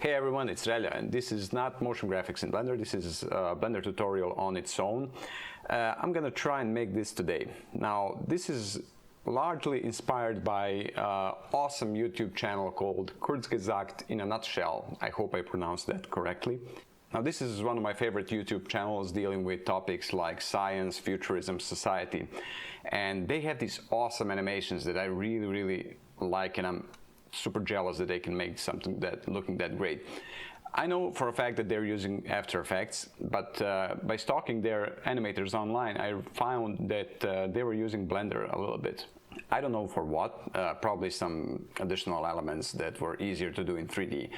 Hey everyone, it's Relja, and this is not motion graphics in Blender. This is a Blender tutorial on its own. I'm gonna try and make this today. Now, this is largely inspired by an awesome YouTube channel called Kurzgesagt in a nutshell. I hope I pronounced that correctly. Now, this is one of my favorite YouTube channels dealing with topics like science, futurism, society. And they have these awesome animations that I really like, and I'm super jealous that they can make something that looking that great. I know for a fact that they're using After Effects, but by stalking their animators online, I found that they were using Blender a little bit. I don't know for what, probably some additional elements that were easier to do in 3D.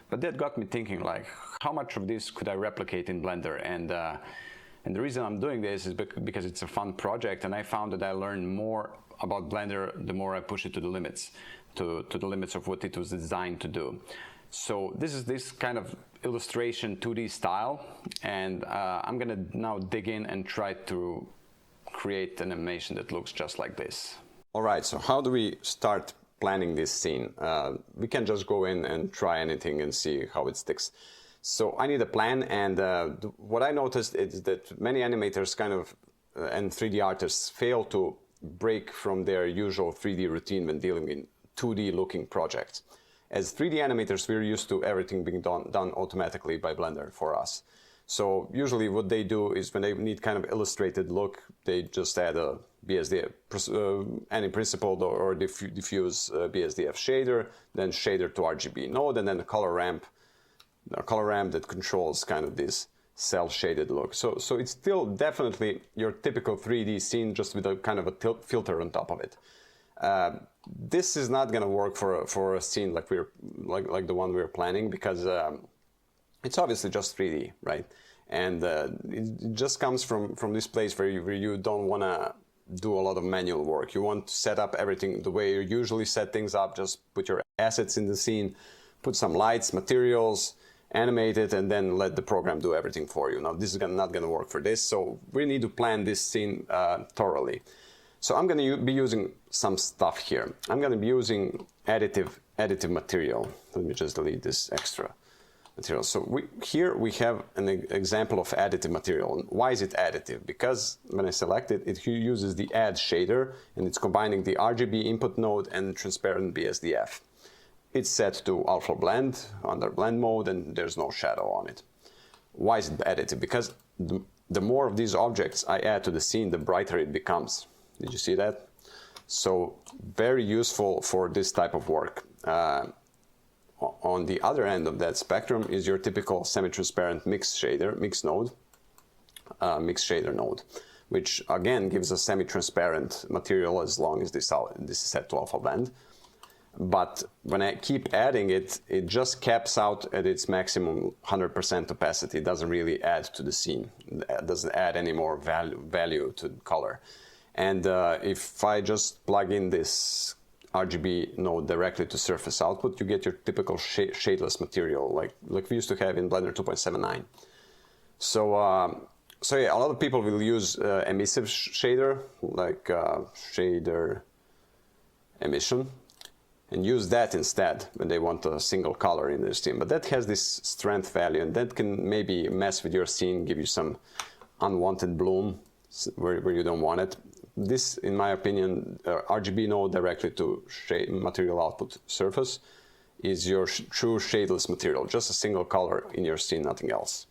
But that got me thinking, like, how much of this could I replicate in Blender? And the reason I'm doing this is because it's a fun project, and I found that I learned more about Blender the more I push it to the limits, to the limits of what it was designed to do. So this is this kind of illustration 2D style, and I'm gonna now dig in and try to create an animation that looks just like this. All right, so how do we start planning this scene? We can just go in and try anything and see how it sticks. So I need a plan, and what I noticed is that many animators and 3D artists fail to break from their usual 3D routine when dealing in 2D looking projects. As 3D animators, we're used to everything being done automatically by Blender for us. So usually what they do is when they need kind of illustrated look, they just add a BSDF, any principled or diffuse BSDF shader, then shader to RGB node, and then a color ramp that controls kind of this cell shaded look. So it's still definitely your typical 3D scene, just with a kind of a filter on top of it. This is not going to work for a scene like the one we're planning, because it's obviously just 3D, right? And it just comes from this place where you don't want to do a lot of manual work. You want to set up everything the way you usually set things up. Just put your assets in the scene, put some lights, materials, animate it, and then let the program do everything for you. Now, this is not going to work for this, so we need to plan this scene thoroughly. So I'm going to be using some stuff here. I'm going to be using additive material. Let me just delete this extra material. So here we have an example of additive material. Why is it additive? Because when I select it, it uses the add shader, and it's combining the RGB input node and transparent BSDF. It's set to alpha blend under blend mode, and there's no shadow on it. Why is it additive? Because the more of these objects I add to the scene, the brighter it becomes. Did you see that? So very useful for this type of work. On the other end of that spectrum is your typical semi-transparent mix shader node, which again gives a semi-transparent material as long as this is set to alpha blend. But when I keep adding it, it just caps out at its maximum 100% opacity. It doesn't really add to the scene. It doesn't add any more value to color. And if I just plug in this RGB node directly to surface output, you get your typical shadeless material, like we used to have in Blender 2.79. So yeah, a lot of people will use emissive shader, like shader emission, and use that instead when they want a single color in their scene. But that has this strength value, and that can maybe mess with your scene, give you some unwanted bloom where you don't want it. This, in my opinion, RGB node directly to material output surface is your true shadeless material, just a single color in your scene, nothing else.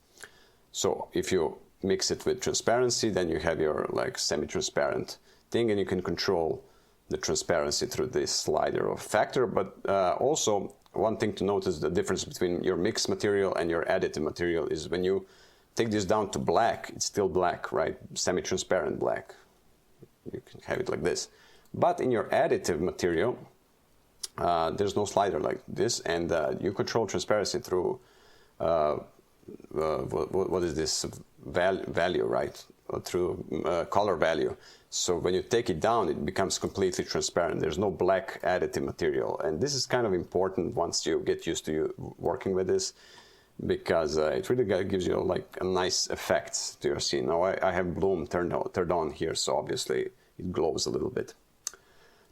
So if you mix it with transparency, then you have your like semi-transparent thing, and you can control the transparency through this slider of factor. But also, one thing to notice, the difference between your mixed material and your additive material is when you take this down to black, it's still black, right? Semi-transparent black. You can have it like this. But in your additive material, there's no slider like this, and you control transparency through what is this value, right? Through color value. So when you take it down, it becomes completely transparent. There's no black additive material, and this is kind of important once you get used to working with this, because it really gives you like a nice effect to your scene. Now I have bloom turned on here, so obviously it glows a little bit.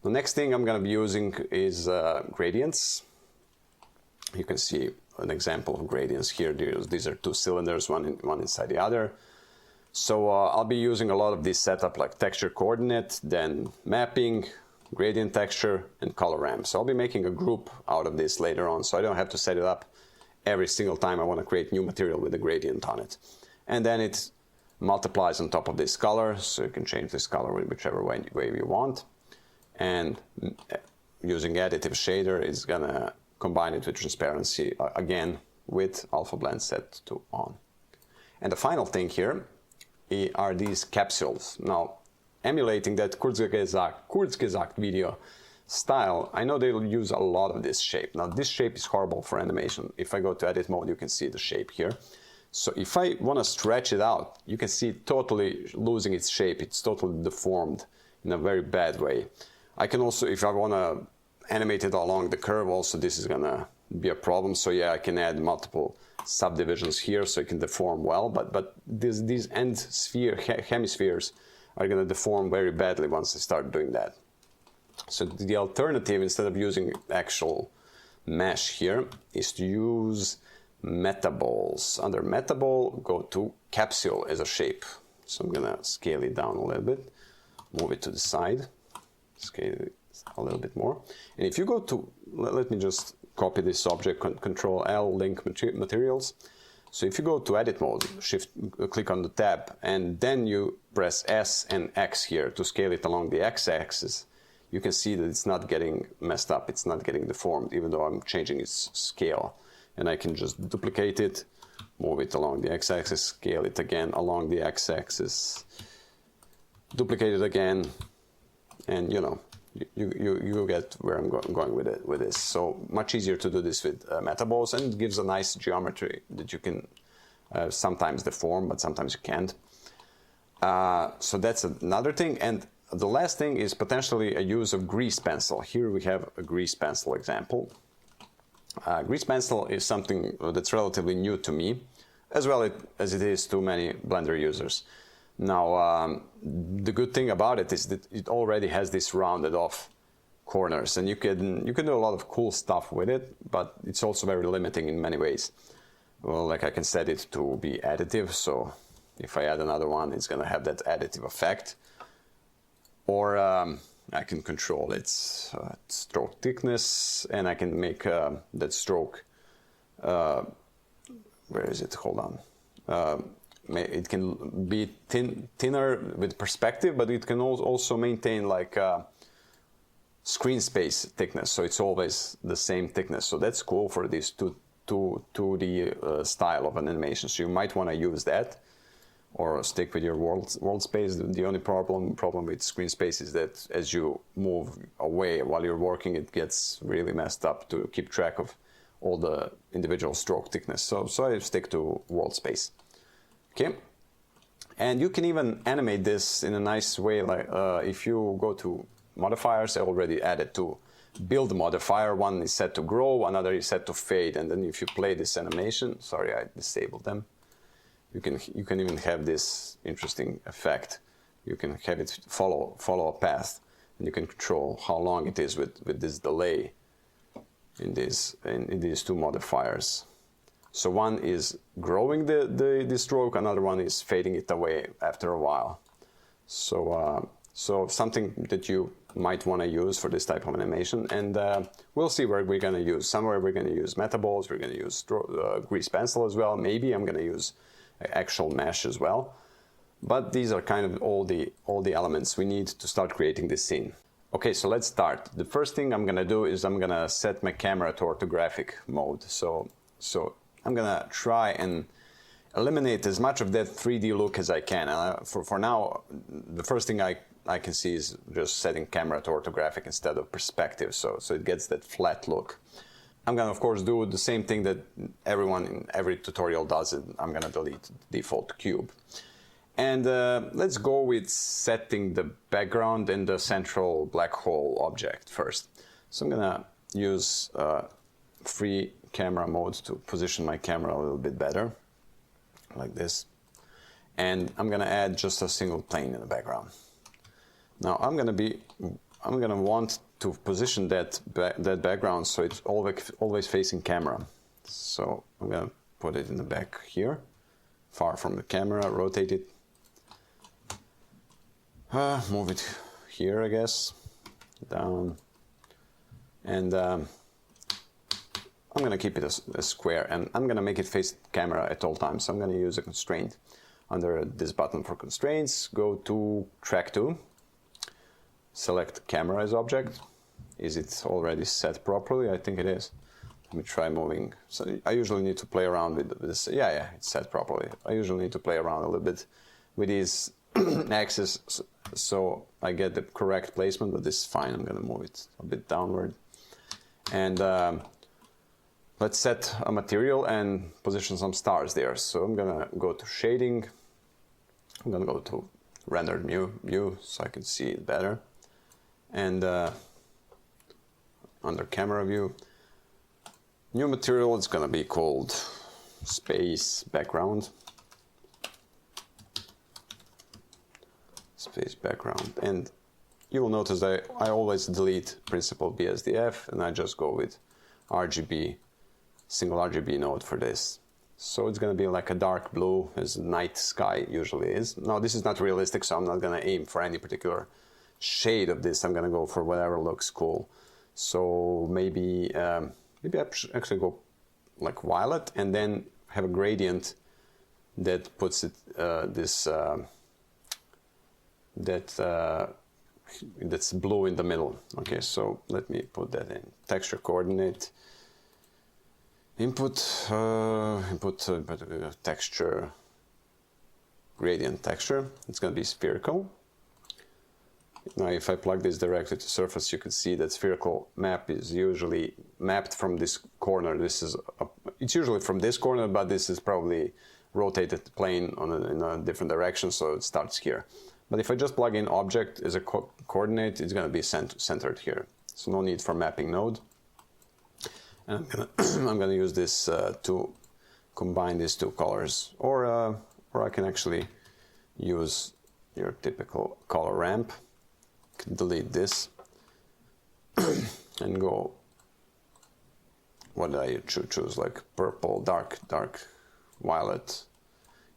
The next thing I'm going to be using is gradients. You can see an example of gradients here. These are two cylinders, one inside the other. So I'll be using a lot of this setup like texture coordinate, then mapping, gradient texture, and color ramp. So I'll be making a group out of this later on, so I don't have to set it up every single time I want to create new material with a gradient on it. And then it multiplies on top of this color, so you can change this color whichever way you want. And using additive shader is gonna combine it with transparency again with alpha blend set to on. And the final thing here are these capsules. Now, emulating that Kurzgesagt video style, I know they'll use a lot of this shape. Now, this shape is horrible for animation. If I go to edit mode, you can see the shape here. So if I want to stretch it out, you can see it totally losing its shape. It's totally deformed in a very bad way. I can also, if I want to animate it along the curve, also this is going to be a problem. So yeah, I can add multiple subdivisions here so it can deform well, but these end hemispheres are going to deform very badly once I start doing that. So the alternative, instead of using actual mesh here, is to use metaballs. Under metaball, go to capsule as a shape. So I'm going to scale it down a little bit, move it to the side, scale it a little bit more. And if you go to, let me just copy this object, Control L, link materials. So if you go to edit mode, click on the tab, and then you press S and X here to scale it along the X-axis, you can see that it's not getting messed up, it's not getting deformed, even though I'm changing its scale. And I can just duplicate it, move it along the X-axis, scale it again along the X-axis, duplicate it again, and you know, you get where I'm going with this. So much easier to do this with metaballs, and it gives a nice geometry that you can sometimes deform, but sometimes you can't. So that's another thing. And the last thing is potentially a use of grease pencil. Here we have a grease pencil example. Grease pencil is something that's relatively new to me, as well as it is to many Blender users. Now, the good thing about it is that it already has this rounded off corners, and you can do a lot of cool stuff with it, but it's also very limiting in many ways. Well, like I can set it to be additive, so if I add another one, it's going to have that additive effect. Or I can control its stroke thickness, and I can make that stroke, where is it? Hold on. It can be thinner with perspective, but it can also maintain like screen space thickness, so it's always the same thickness. So that's cool for this 2D style of an animation. So you might want to use that, or stick with your world space. The only problem with screen space is that as you move away while you're working, it gets really messed up to keep track of all the individual stroke thickness. So I stick to world space. Okay, and you can even animate this in a nice way. Like if you go to modifiers, I already added to build modifier. One is set to grow, another is set to fade, and then if you play this animation, sorry, I disabled them. You can even have this interesting effect. You can have it follow a path, and you can control how long it is with this delay in these two modifiers. So one is growing the stroke, another one is fading it away after a while. So something that you might want to use for this type of animation, and we'll see where we're going to use. Somewhere we're going to use metaballs, we're going to use grease pencil as well. Maybe I'm going to use actual mesh as well. But these are kind of all the elements we need to start creating this scene. Okay, so let's start. The first thing I'm going to do is I'm going to set my camera to orthographic mode. So I'm going to try and eliminate as much of that 3D look as I can. For now, the first thing I can see is just setting camera to orthographic instead of perspective, so it gets that flat look. I'm going to, of course, do the same thing that everyone in every tutorial does. I'm going to delete the default cube. And let's go with setting the background and the central black hole object first. So I'm going to use free camera mode to position my camera a little bit better, like this. And I'm going to add just a single plane in the background. Now I'm going to want to position that background so it's always facing camera. So I'm gonna put it in the back here, far from the camera, rotate it, move it here, I guess, down, and I'm gonna keep it a square, and I'm gonna make it face the camera at all times. So I'm gonna use a constraint. Under this button for constraints, go to track 2, select camera as object. Is it already set properly? I think it is. Let me try moving. So I usually need to play around with this. Yeah, it's set properly. I usually need to play around a little bit with these axes so I get the correct placement, but this is fine. I'm gonna move it a bit downward. And let's set a material and position some stars there. So I'm gonna go to shading. I'm gonna go to rendered view so I can see it better. And under camera view, new material is gonna be called space background. Space background. And you will notice that I always delete principal BSDF and I just go with RGB, single RGB node for this. So it's going to be like a dark blue, as night sky usually is. Now this is not realistic, so I'm not going to aim for any particular shade of this. I'm going to go for whatever looks cool. So maybe I should actually go like violet and then have a gradient that puts it that's blue in the middle. Okay, so let me put that in. Texture coordinate. Input texture, gradient texture. It's going to be spherical. Now if I plug this directly to surface, you can see that spherical map is usually mapped from this corner. It's usually from this corner, but this is probably rotated plane in a different direction, so it starts here. But if I just plug in object as a coordinate, it's going to be centered here. So no need for mapping node. And I'm gonna use this to combine these two colors, or I can actually use your typical color ramp. Delete this and go. What did I choose? Like purple, dark violet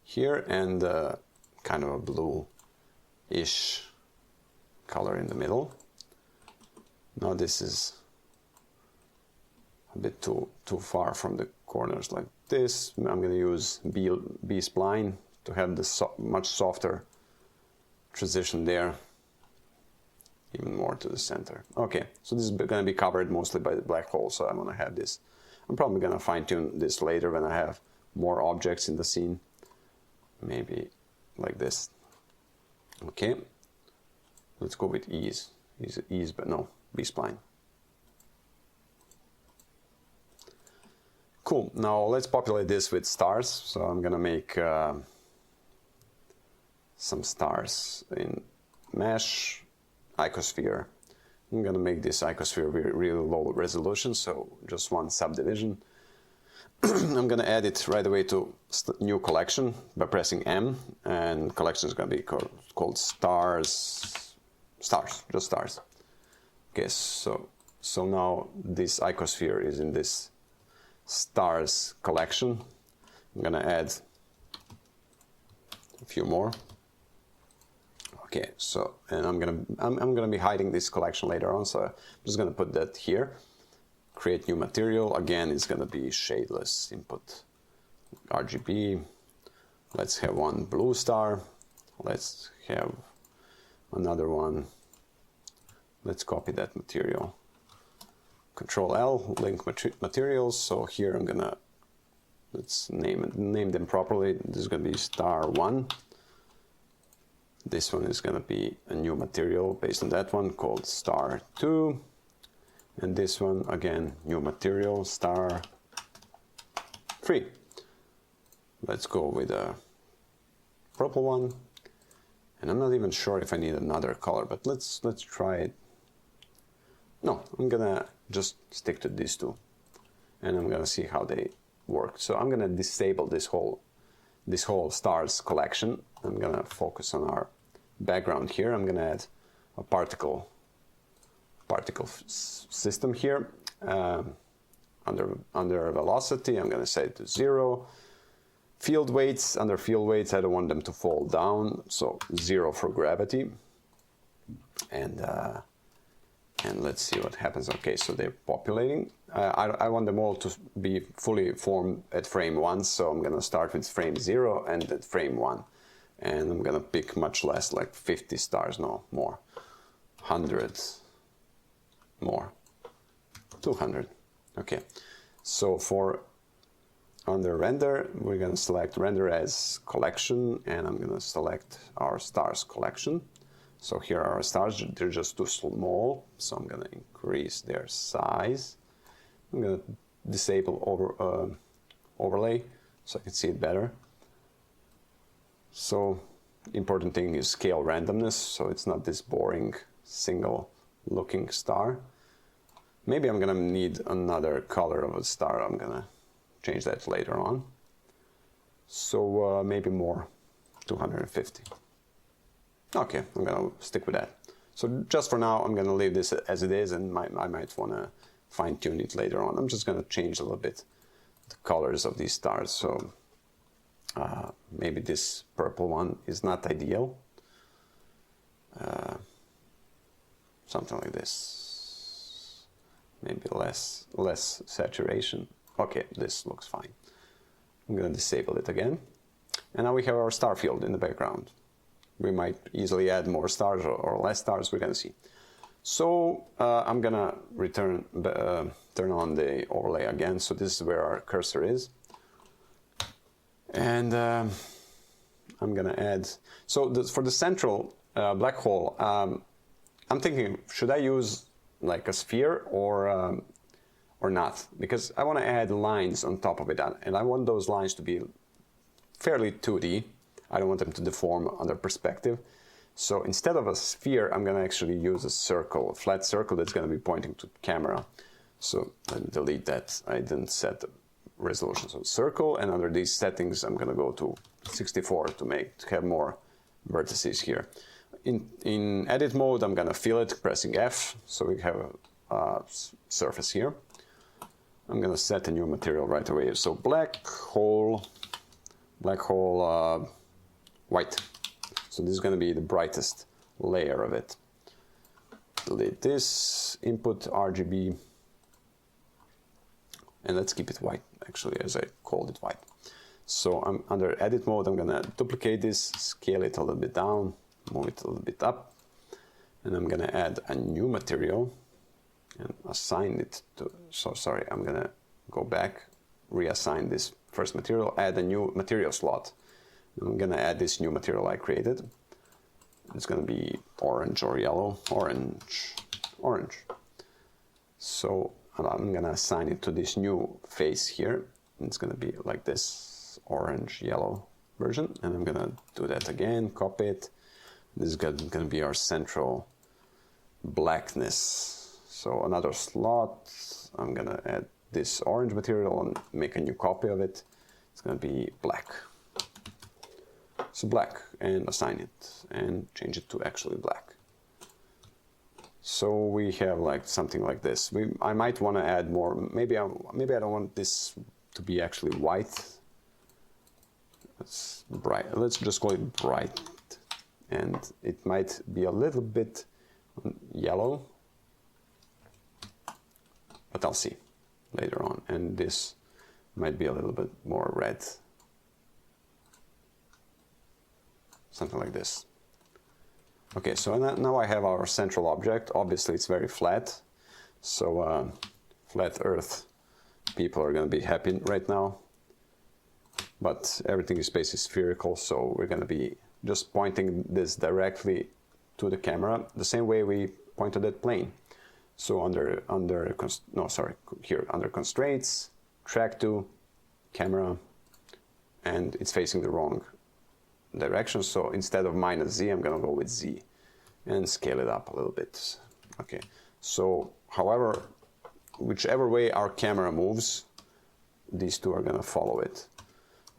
here, and kind of a blue-ish color in the middle. Now this is a bit too far from the corners like this. I'm going to use B-spline to have the much softer transition there, even more to the center. Okay, so this is going to be covered mostly by the black hole, so I'm going to have this. I'm probably going to fine-tune this later when I have more objects in the scene. Maybe like this. Okay, let's go with ease, but no, B-spline. Cool, now let's populate this with stars. So I'm gonna make some stars in mesh, icosphere. I'm gonna make this icosphere really low resolution, so just one subdivision. I'm gonna add it right away to new collection by pressing M, and collection is gonna be called stars, just stars. Okay, so now this icosphere is in this stars collection. I'm gonna add a few more. Okay, so and I'm gonna be hiding this collection later on, so I'm just gonna put that here. Create new material. Again, it's gonna be shadeless. Input RGB. Let's have one blue star. Let's have another one. Let's copy that material. Control L, link materials. So here I'm gonna, let's name them properly. This is gonna be star 1. This one is gonna be a new material based on that one called star 2. And this one, again, new material, star 3. Let's go with a purple one. And I'm not even sure if I need another color, but let's try it. No, I'm gonna just stick to these two, and I'm gonna see how they work. So I'm gonna disable this whole stars collection. I'm gonna focus on our background here. I'm gonna add a particle system here. under velocity, I'm going to set it to 0. Field weights, under field weights, I don't want them to fall down, so 0 for gravity. And let's see what happens. Okay, so they're populating. I want them all to be fully formed at frame 1, so I'm going to start with frame 0 and at frame 1. And I'm going to pick much less, like 50 stars, no, more. 100, more. 200. Okay, so for under render, we're going to select render as collection, and I'm going to select our stars collection. So here are our stars, they're just too small, so I'm going to increase their size. I'm going to disable overlay so I can see it better. So important thing is scale randomness, so it's not this boring single looking star. Maybe I'm going to need another color of a star. I'm going to change that later on. So maybe more, 250. Okay, I'm going to stick with that. So just for now, I'm going to leave this as it is, and I might want to fine-tune it later on. I'm just going to change a little bit the colors of these stars. So maybe this purple one is not ideal. Something like this. Maybe less saturation. Okay, this looks fine. I'm going to disable it again. And now we have our star field in the background. We might easily add more stars or less stars, we're going to see. So I'm going to turn on the overlay again. So this is where our cursor is. And I'm going to add, so for the central black hole, I'm thinking, should I use like a sphere or not? Because I want to add lines on top of it, and I want those lines to be fairly 2D. I don't want them to deform under perspective. So instead of a sphere, I'm going to actually use a circle, a flat circle that's going to be pointing to the camera. So let me delete that. I didn't set the resolution. So circle, and under these settings, I'm going to go to 64 to have more vertices here. In edit mode, I'm going to fill it, pressing F, so we have a surface here. I'm going to set a new material right away. So black hole, white. So this is going to be the brightest layer of it. Delete this, input RGB, and let's keep it white, actually, as I called it white. So I'm under edit mode, I'm going to duplicate this, scale it a little bit down, move it a little bit up, and I'm going to add a new material and assign it to, so sorry, I'm going to go back, reassign this first material, add a new material slot. I'm going to add this new material I created. It's going to be orange or yellow, orange. So I'm going to assign it to this new face here. It's going to be like this orange yellow version, and I'm going to do that again, copy it. This is going to be our central blackness. So another slot, I'm going to add this orange material and make a new copy of it. It's going to be black. So black, and assign it and change it to actually black. So we have like something like this. I might want to add more. Maybe I don't want this to be actually white. It's bright. Let's just call it bright, and it might be a little bit yellow, but I'll see later on. And this might be a little bit more red. Something like this. Okay, so now I have our central object. Obviously it's very flat, so flat Earth people are going to be happy right now. But everything in space is spherical, so we're going to be just pointing this directly to the camera, the same way we pointed that plane. So under constraints, track to, camera, and it's facing the wrong direction. So instead of -z, I'm going to go with z and scale it up a little bit. Okay, so whichever way our camera moves, these two are going to follow it.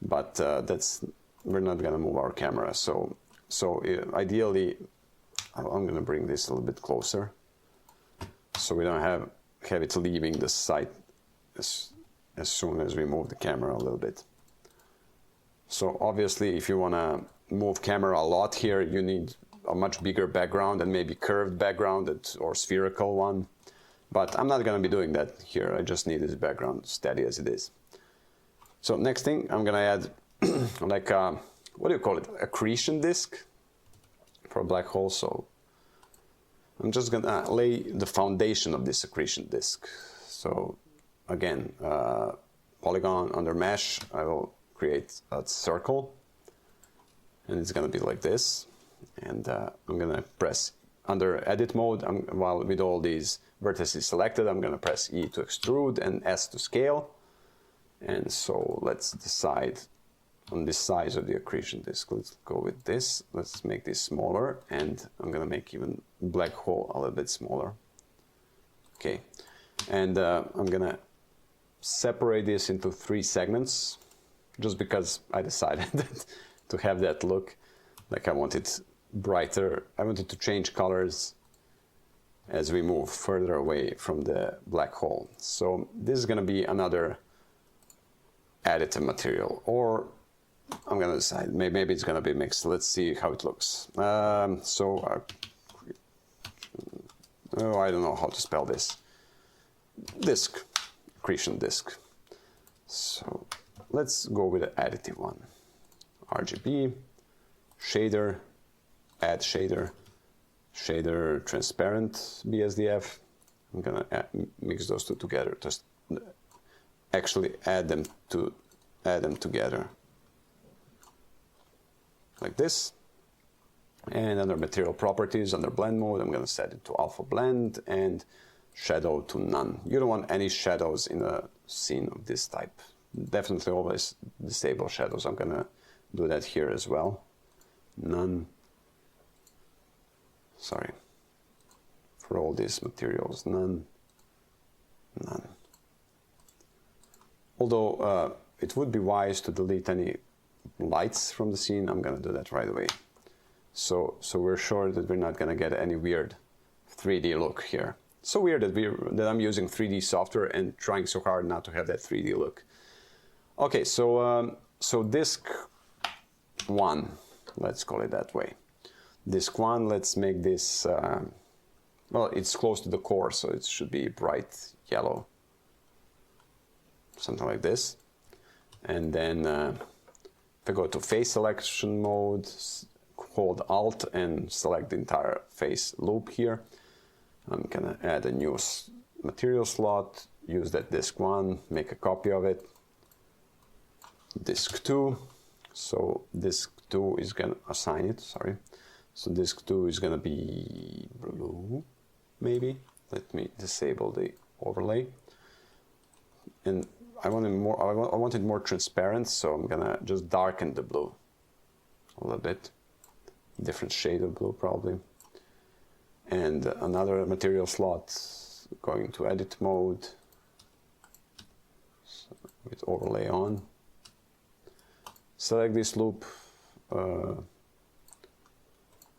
But we're not going to move our camera. So ideally, I'm going to bring this a little bit closer, so we don't have it leaving the sight as soon as we move the camera a little bit. So obviously if you want to move camera a lot here, you need a much bigger background and maybe curved background or spherical one. But I'm not going to be doing that here. I just need this background steady as it is. So next thing, I'm going to add like a, what do you call it? Accretion disk for a black hole. So I'm just going to lay the foundation of this accretion disk. So again, polygon under mesh, I will create a circle. And it's going to be like this. And I'm going to press under edit mode, while with all these vertices selected, I'm going to press E to extrude and S to scale. And so let's decide on this size of the accretion disk. Let's go with this. Let's make this smaller, and I'm going to make even black hole a little bit smaller. Okay, and I'm going to separate this into 3 segments, just because I decided to have that look. Like I want it brighter. I wanted to change colors as we move further away from the black hole. So this is going to be another additive material, or I'm going to decide, maybe it's going to be mixed. Let's see how it looks. I don't know how to spell this. Disk, accretion disk. So let's go with the additive one. RGB, shader, add shader, shader transparent BSDF. I'm gonna mix those two together. Just actually add them together like this. And under material properties, under blend mode, I'm gonna set it to alpha blend and shadow to none. You don't want any shadows in a scene of this type. Definitely always disable shadows. I'm gonna do that here as well. None. Sorry. For all these materials, none. None. Although it would be wise to delete any lights from the scene, I'm gonna do that right away. So we're sure that we're not gonna get any weird 3D look here. So weird that I'm using 3D software and trying so hard not to have that 3D look. Okay, so disk 1, let's call it that way. Disk 1, let's make this, well, it's close to the core, so it should be bright yellow. Something like this. And then if I go to face selection mode, hold Alt and select the entire face loop here. I'm gonna add a new material slot, use that disk 1, make a copy of it. Disk 2, so disk 2 is gonna assign it, sorry. So disk 2 is gonna be blue, maybe. Let me disable the overlay. And I want it more transparent, so I'm gonna just darken the blue a little bit. Different shade of blue probably. And another material slot, going to edit mode, so with overlay on. Select this loop. I'm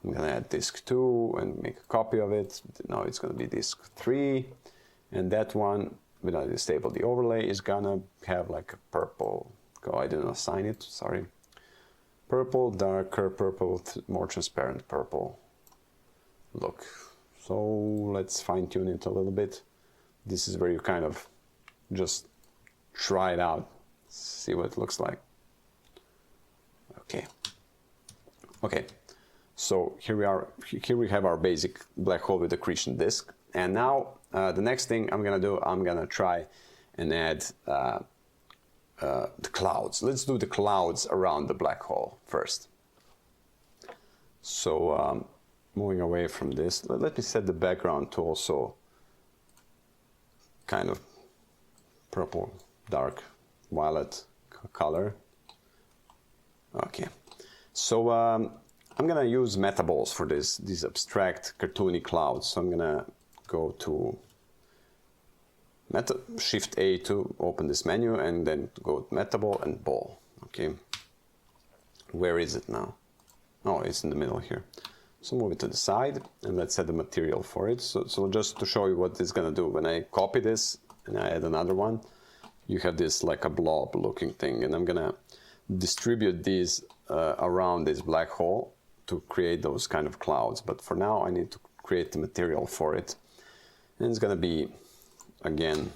gonna add disk 2 and make a copy of it. Now it's gonna be disk 3, and that one, when I disable the overlay, is gonna have like a purple. I didn't assign it, sorry. Purple, darker purple, more transparent purple look. So let's fine tune it a little bit. This is where you kind of just try it out, see what it looks like. Okay, so here we are. Here we have our basic black hole with accretion disk. And now the next thing I'm gonna do, I'm gonna try and add the clouds. Let's do the clouds around the black hole first. So moving away from this, let me set the background to also kind of purple, dark, violet color. Okay, so I'm gonna use metaballs for these abstract cartoony clouds. So I'm gonna go to Shift A to open this menu, and then go to Metaball and Ball. Okay, where is it now? Oh, it's in the middle here. So move it to the side, and let's set the material for it. So just to show you what it's gonna do, when I copy this and I add another one, you have this like a blob looking thing, and I'm gonna distribute these around this black hole to create those kind of clouds. But for now I need to create the material for it, and it's gonna be, again,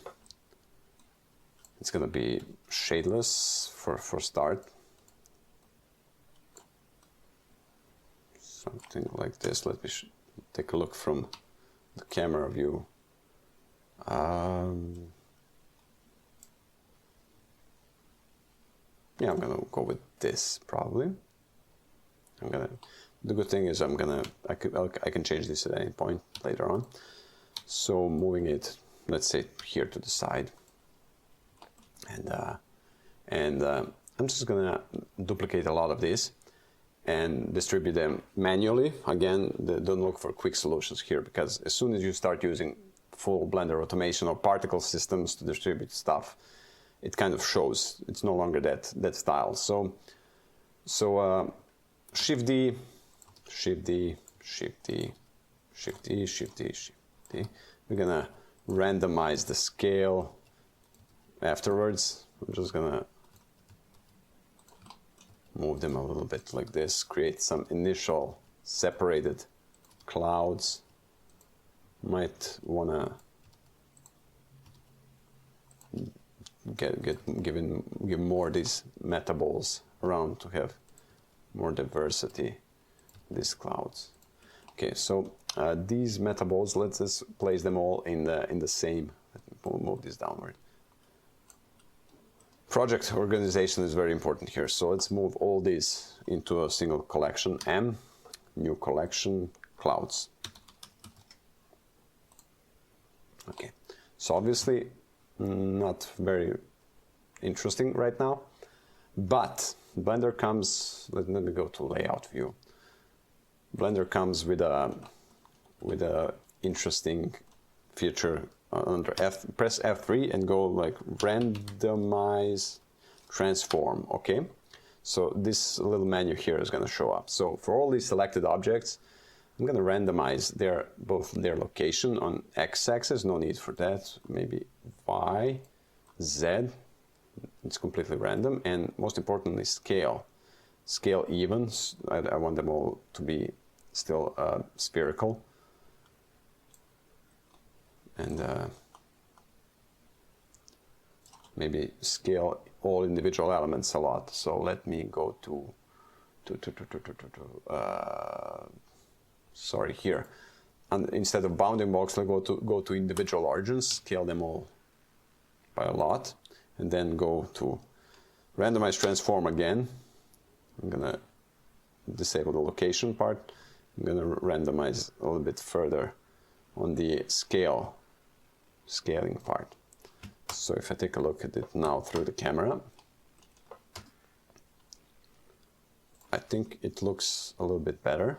it's gonna be shadeless for start, something like this. Let me take a look from the camera view. Yeah, I'm gonna go with this probably. The good thing is I can change this at any point later on. So moving it, let's say here to the side, and I'm just gonna duplicate a lot of these and distribute them manually. Again, don't look for quick solutions here, because as soon as you start using full Blender automation or particle systems to distribute stuff, it kind of shows. It's no longer that style. So Shift D, Shift D, Shift D, Shift D, Shift D, Shift D. We're gonna randomize the scale afterwards. I'm just gonna move them a little bit like this, create some initial separated clouds. Might wanna give more these metaballs around to have more diversity, these clouds. Okay, so these metaballs, let's just place them all in the same. Let me move this downward. Project organization is very important here, so let's move all these into a single collection. M, new collection, clouds. Okay, so obviously not very interesting right now, but Blender comes, let me go to layout view. Blender comes with a interesting feature under press F3 and go like randomize transform. Okay, so this little menu here is going to show up. So for all these selected objects, I'm going to randomize both their location on x-axis, no need for that, maybe y, z, it's completely random, and most importantly scale even. I want them all to be still spherical, and maybe scale all individual elements a lot. So let me go to sorry, here, and instead of bounding box, let's go to individual origins, scale them all by a lot, and then go to randomize transform again. I'm gonna disable the location part. I'm gonna randomize a little bit further on the scaling part. So if I take a look at it now through the camera, I think it looks a little bit better.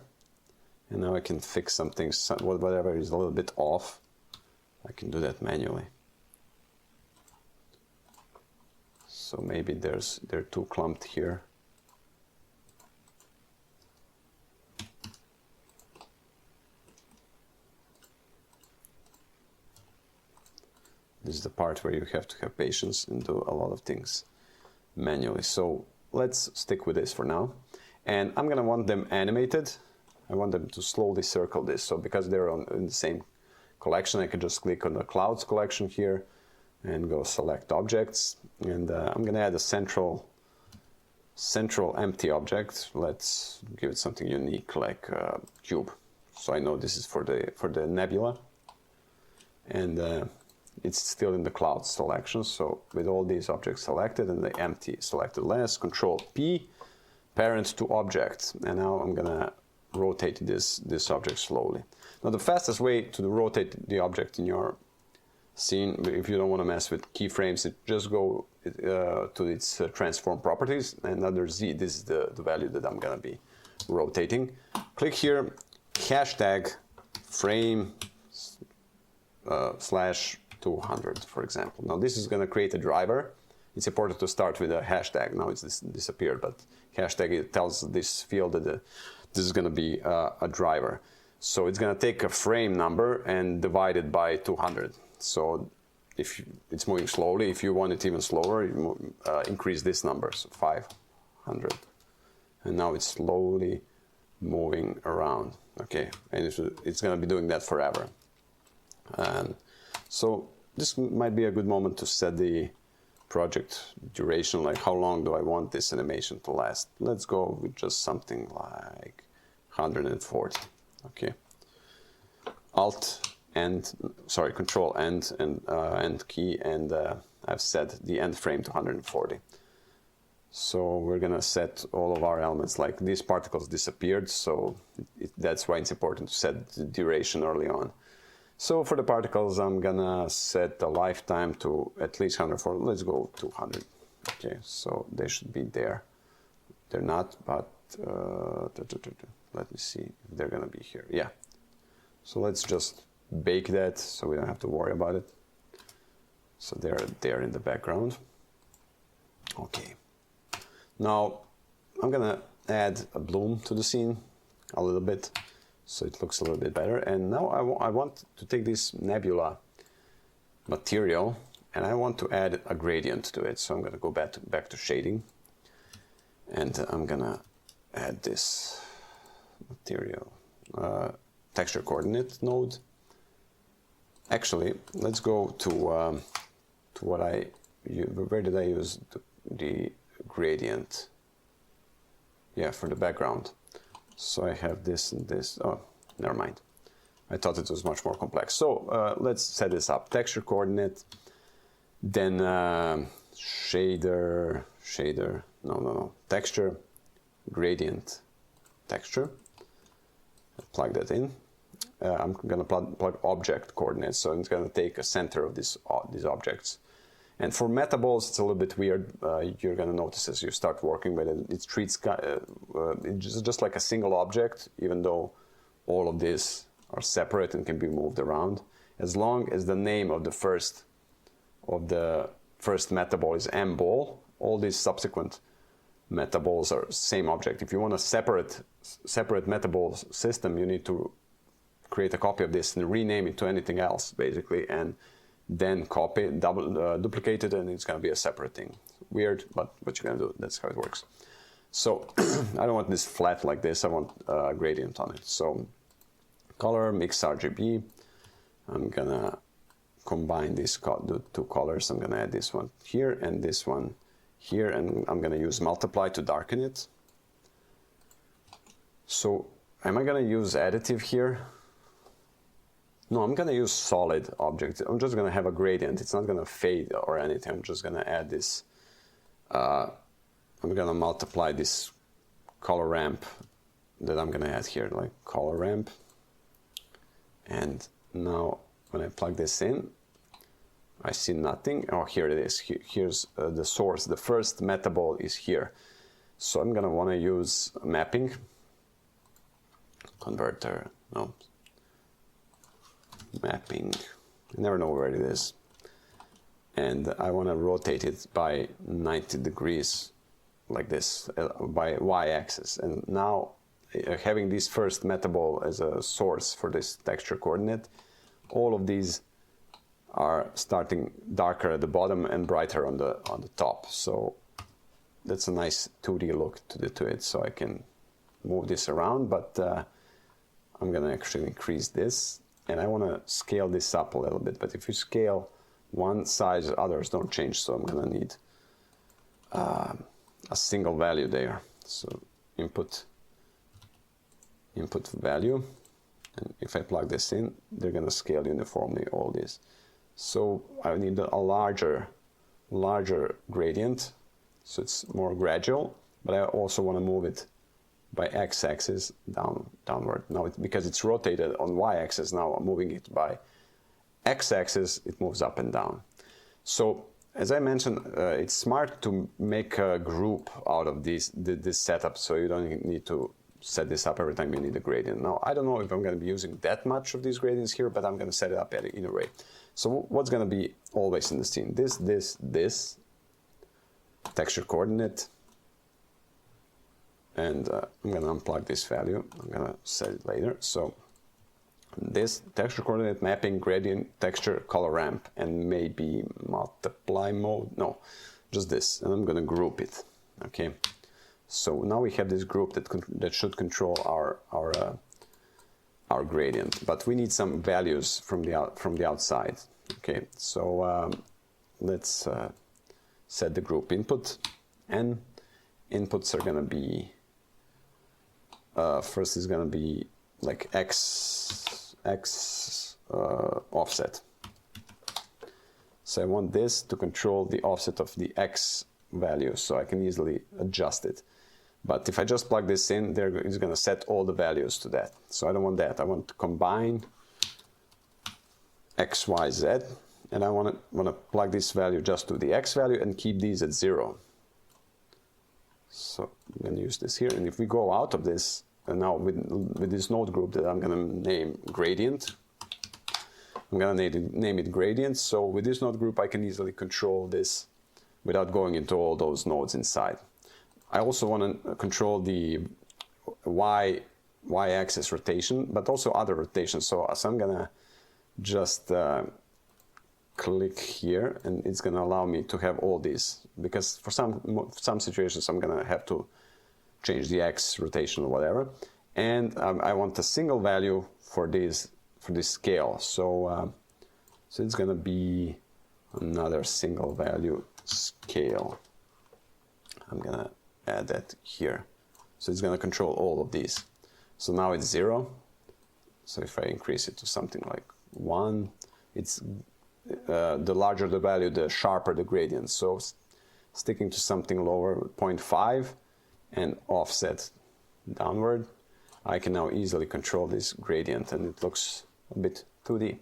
And now I can fix some things, whatever is a little bit off, I can do that manually. So maybe they're too clumped here. This is the part where you have to have patience and do a lot of things manually. So let's stick with this for now. And I'm gonna want them animated. I want them to slowly circle this. So because they're in the same collection, I can just click on the clouds collection here and go select objects. And I'm gonna add a central empty object. Let's give it something unique like cube. So I know this is for the nebula. And it's still in the cloud selection. So with all these objects selected and the empty selected last, Control P, parent to object. And now I'm gonna rotate this object slowly. Now the fastest way to rotate the object in your scene, if you don't want to mess with keyframes, just go to its transform properties, and under Z, this is the value that I'm gonna be rotating. Click here, hashtag frame /200, for example. Now this is gonna create a driver. It's important to start with a hashtag. Now it's disappeared, but hashtag, it tells this field that this is going to be a driver. So it's going to take a frame number and divide it by 200. So if it's moving slowly. If you want it even slower, you increase this number, so 500. And now it's slowly moving around, okay? And it's gonna be doing that forever. And so this might be a good moment to set the project duration, like how long do I want this animation to last. Let's go with just something like 140, okay? Control end key, and I've set the end frame to 140. So we're gonna set all of our elements, like these particles disappeared, so that's why it's important to set the duration early on. So for the particles, I'm gonna set the lifetime to at least 140. Let's go 200. Okay, so they should be there. They're not, but let me see if they're gonna be here. Yeah. So let's just bake that so we don't have to worry about it. So they're there in the background. Okay. Now I'm gonna add a bloom to the scene a little bit, so it looks a little bit better. And now I want to take this nebula material and I want to add a gradient to it. So I'm gonna go back to shading, and I'm gonna add this material texture coordinate node. Actually, let's go to where did I use the gradient? Yeah, for the background. So I have this and this. Oh, never mind. I thought it was much more complex. So let's set this up. Texture coordinate, then shader, no, texture, gradient, texture. Plug that in. I'm going to plug object coordinates, so it's going to take a center of these objects. And for metaballs, it's a little bit weird. You're going to notice as you start working with it, it treats it's just like a single object, even though all of these are separate and can be moved around. As long as the name of the first metaball is mball, all these subsequent metaballs are same object. If you want a separate metaball system, you need to create a copy of this and rename it to anything else, basically, and then copy, duplicate it, and it's going to be a separate thing. Weird, but what you're going to do, that's how it works. So I don't want this flat like this, I want a gradient on it. So color, mix RGB. I'm going to combine these two colors. I'm going to add this one here and this one here, and I'm going to use multiply to darken it. So am I going to use additive here? No, I'm going to use solid object. I'm just going to have a gradient. It's not going to fade or anything. I'm just going to add this. I'm going to multiply this color ramp that I'm going to add here, like color ramp. And now when I plug this in, I see nothing. Oh, here it is. Here's the source. The first metaball is here. So I'm going to want to use mapping, converter, no. Mapping, I never know where it is, and I want to rotate it by 90 degrees like this by y-axis. And now having this first metaball as a source for this texture coordinate, all of these are starting darker at the bottom and brighter on the top. So that's a nice 2D look to it. So I can move this around, but I'm gonna actually increase this. And I want to scale this up a little bit, but if you scale one size, others don't change, so I'm going to need a single value there. So input value, and if I plug this in, they're going to scale uniformly all these. So I need a larger gradient, so it's more gradual, but I also want to move it by x-axis downward. Now, because it's rotated on y-axis, now I'm moving it by x-axis, it moves up and down. So, as I mentioned, it's smart to make a group out of this setup, so you don't need to set this up every time you need a gradient. Now, I don't know if I'm going to be using that much of these gradients here, but I'm going to set it up in a array. So what's going to be always in the scene? This, texture coordinate, and I'm going to unplug this value. I'm going to set it later. So this texture coordinate mapping, gradient, texture, color ramp, and maybe multiply mode. No, just this, and I'm going to group it. Okay, so now we have this group that should control our gradient, but we need some values from the outside. Okay, so let's set the group input, and inputs are going to be first is going to be like x offset. So I want this to control the offset of the x value, so I can easily adjust it. But if I just plug this in, it's going to set all the values to that. So I don't want that. I want to combine x, y, z, and I want to plug this value just to the x value and keep these at 0. So I'm going to use this here, and if we go out of this, and now with this node group that I'm going to name gradient, I'm going to name it gradient. So with this node group, I can easily control this without going into all those nodes inside. I also want to control the y-axis rotation, but also other rotations. So I'm going to just click here, and it's going to allow me to have all these, because for some situations I'm going to have to change the x rotation or whatever, and I want a single value for this scale. So it's going to be another single value scale. I'm going to add that here. So it's going to control all of these. So now it's 0. So if I increase it to something like 1, it's the larger the value, the sharper the gradient. So sticking to something lower, 0.5, and offset downward, I can now easily control this gradient, and it looks a bit 2D.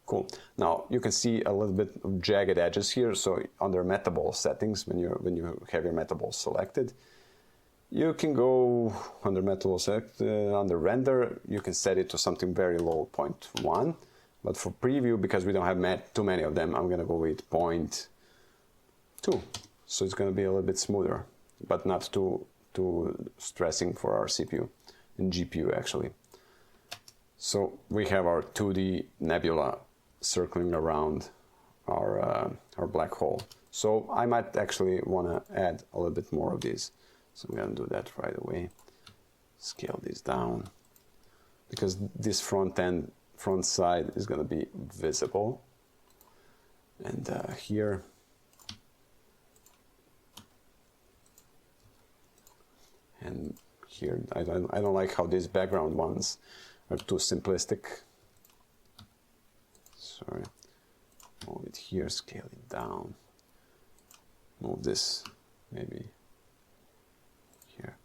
Cool. Now you can see a little bit of jagged edges here. So under metaball settings, when you have your metaball selected, you can go under metaball select, under render, you can set it to something very low, 0.1. But for preview, because we don't have too many of them, I'm going to go with 0.2. So it's going to be a little bit smoother, but not too stressing for our CPU and GPU actually. So we have our 2D nebula circling around our black hole. So I might actually want to add a little bit more of these. So I'm going to do that right away. Scale these down, because this front side is going to be visible. And here, and here, I don't like how these background ones are too simplistic. Sorry. Move it here, scale it down. Move this maybe here.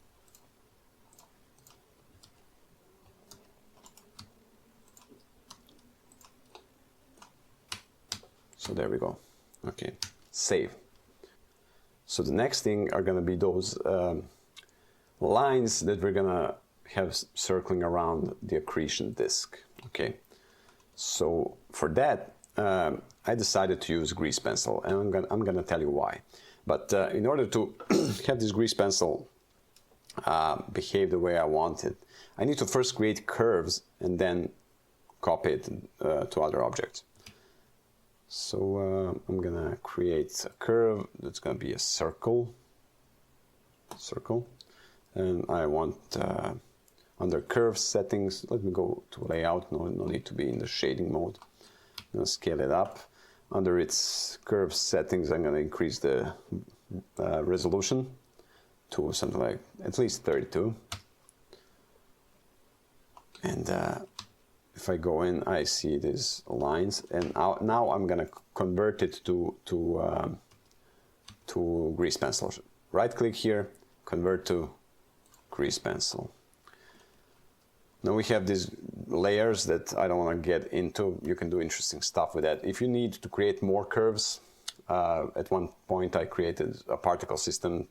So there we go. Okay, save. So the next thing are going to be those lines that we're going to have circling around the accretion disk. Okay, so for that I decided to use grease pencil, and I'm gonna tell you why. But in order to have this grease pencil behave the way I want it, I need to first create curves and then copy it to other objects. So I'm gonna create a curve that's gonna be a circle, and I want under curve settings, let me go to layout, no need to be in the shading mode. I'm gonna scale it up. Under its curve settings, I'm gonna increase the resolution to something like at least 32. And if I go in, I see these lines, and now I'm gonna convert it to grease pencil. Right click here, convert to grease pencil. Now we have these layers that I don't want to get into. You can do interesting stuff with that. If you need to create more curves, at one point I created a particle system,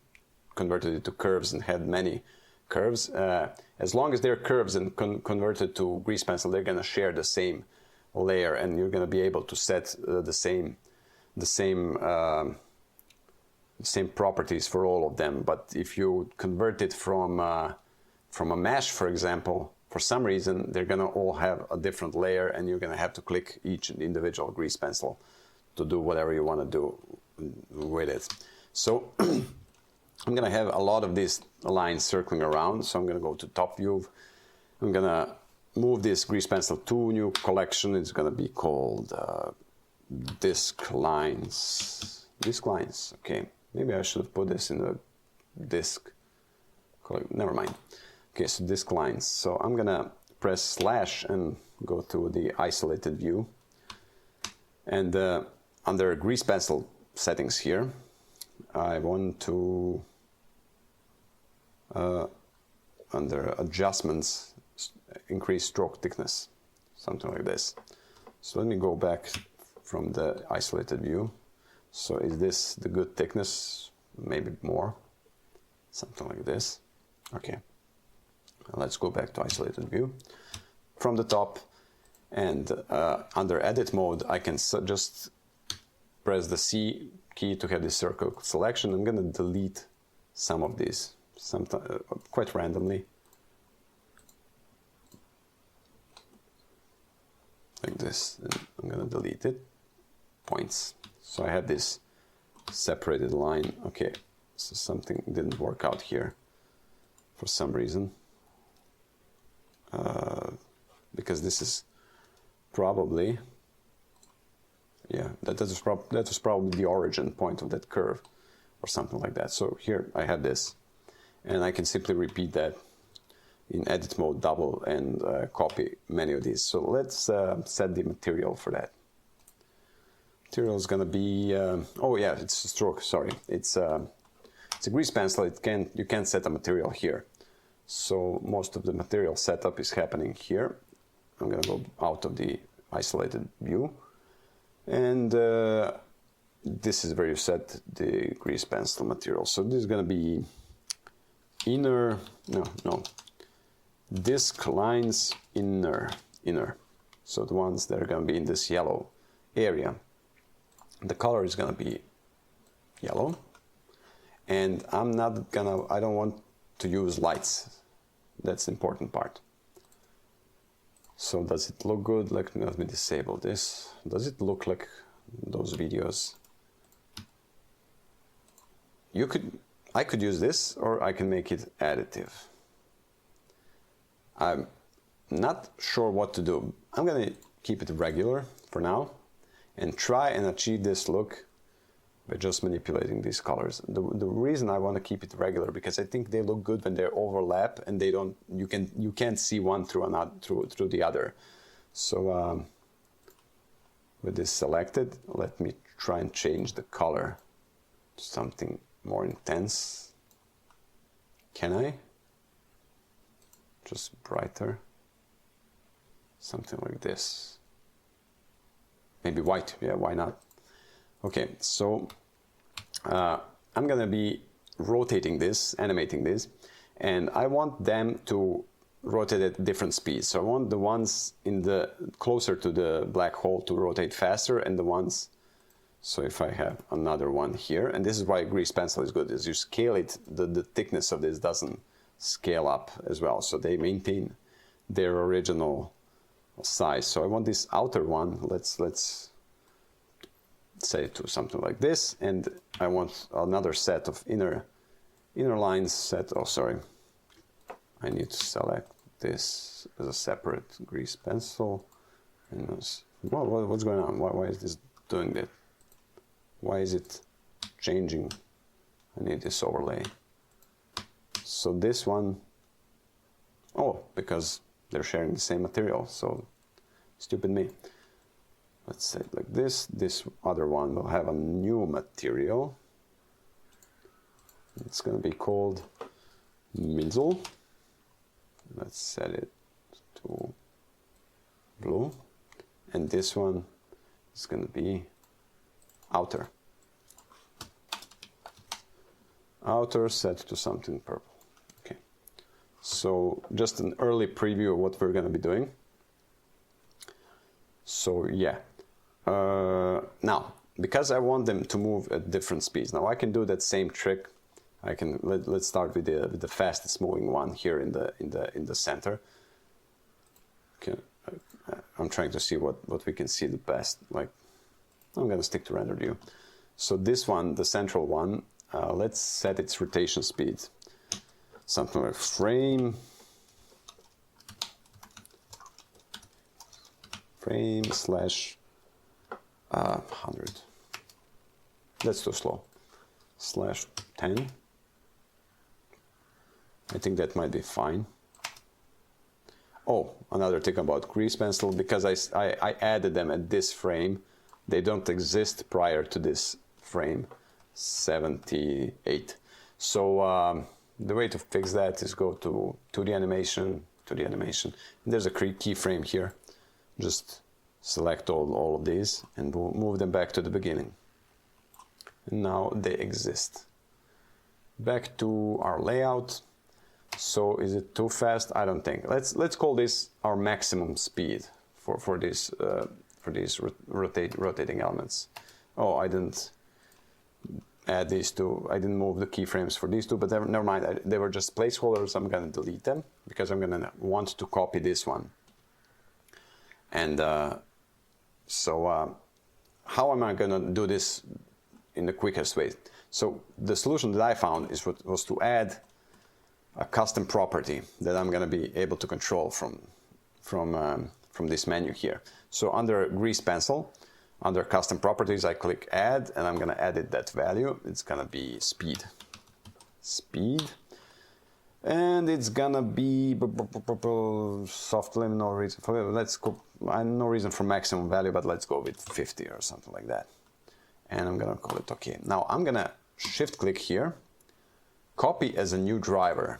converted it to curves, and had many curves. As long as they're curves and converted to grease pencil, they're going to share the same layer, and you're going to be able to set the same properties for all of them. But if you convert it from a mesh, for example, for some reason, they're gonna all have a different layer, and you're gonna have to click each individual grease pencil to do whatever you want to do with it. So I'm gonna have a lot of these lines circling around. So I'm gonna go to top view. I'm gonna move this grease pencil to new collection. It's gonna be called disk lines. Disk lines. Okay, maybe I should have put this in the disk. Never mind. Okay, so disk lines. So I'm gonna press slash and go to the isolated view. And under grease pencil settings here, I want to under adjustments increase stroke thickness, something like this. So let me go back from the isolated view. So is this the good thickness? Maybe more, something like this. Okay, let's go back to isolated view from the top, and under edit mode I can just press the C key to have this circle selection. I'm going to delete some of these, quite randomly, like this, and I'm going to delete it. Points. So I have this separated line. Okay, so something didn't work out here for some reason, because this is probably, yeah, that was probably the origin point of that curve or something like that. So here I have this, and I can simply repeat that in edit mode, double, and copy many of these. So let's set the material for that. Material is going to be, oh yeah, it's a stroke, sorry. It's a grease pencil. You can set a material here. So most of the material setup is happening here. I'm going to go out of the isolated view. And this is where you set the grease pencil material. So this is going to be disk lines inner. So the ones that are going to be in this yellow area. The color is going to be yellow. And I don't want to use lights. That's the important part. So does it look good? Let me disable this. Does it look like those videos? I could use this, or I can make it additive. I'm not sure what to do. I'm gonna keep it regular for now and try and achieve this look by just manipulating these colors. The reason I want to keep it regular, because I think they look good when they overlap and they don't. You can't see one through another through the other. So with this selected, let me try and change the color to something more intense. Can I? Just brighter. Something like this. Maybe white. Yeah, why not? Okay, so I'm gonna be rotating this, animating this, and I want them to rotate at different speeds. So I want the ones closer to the black hole to rotate faster, and the ones, so if I have another one here, and this is why grease pencil is good, is you scale it, the thickness of this doesn't scale up as well, so they maintain their original size. So I want this outer one, let's set it to something like this, and I want another set of inner lines set. Oh, sorry, I need to select this as a separate grease pencil. And what's going on? Why is this doing that? Why is it changing? I need this overlay. So this one, oh, because they're sharing the same material. So stupid me. Let's say it like this. This other one will have a new material. It's going to be called middle. Let's set it to blue. And this one is going to be outer. Outer set to something purple. Okay. So just an early preview of what we're going to be doing. So yeah. Now, because I want them to move at different speeds, now I can do that same trick. I can let's start with the fastest moving one here in the center. I'm trying to see what we can see the best. Like, I'm gonna stick to render view. So this one, the central one, let's set its rotation speed. Something like frame slash 100. That's too slow. Slash 10. I think that might be fine. Oh, another thing about grease pencil, because I added them at this frame, they don't exist prior to this frame 78. So the way to fix that is go to 2D animation, and there's a keyframe here. Just select all of these and move them back to the beginning. And now they exist. Back to our layout. So is it too fast? I don't think. Let's call this our maximum speed for these rotating elements. Oh, I didn't add these two. I didn't move the keyframes for these two, but never mind. They were just placeholders. I'm gonna delete them because I'm gonna want to copy this one. And how am I gonna do this in the quickest way? So the solution that I found was to add a custom property that I'm going to be able to control from this menu here. So under grease pencil, under custom properties, I click add, and I'm going to edit that value. It's going to be speed, and it's going to be soft limit. No reason for, let's go. No reason for maximum value, but let's go with 50 or something like that. And I'm going to call it OK. Now I'm going to shift click here, copy as a new driver,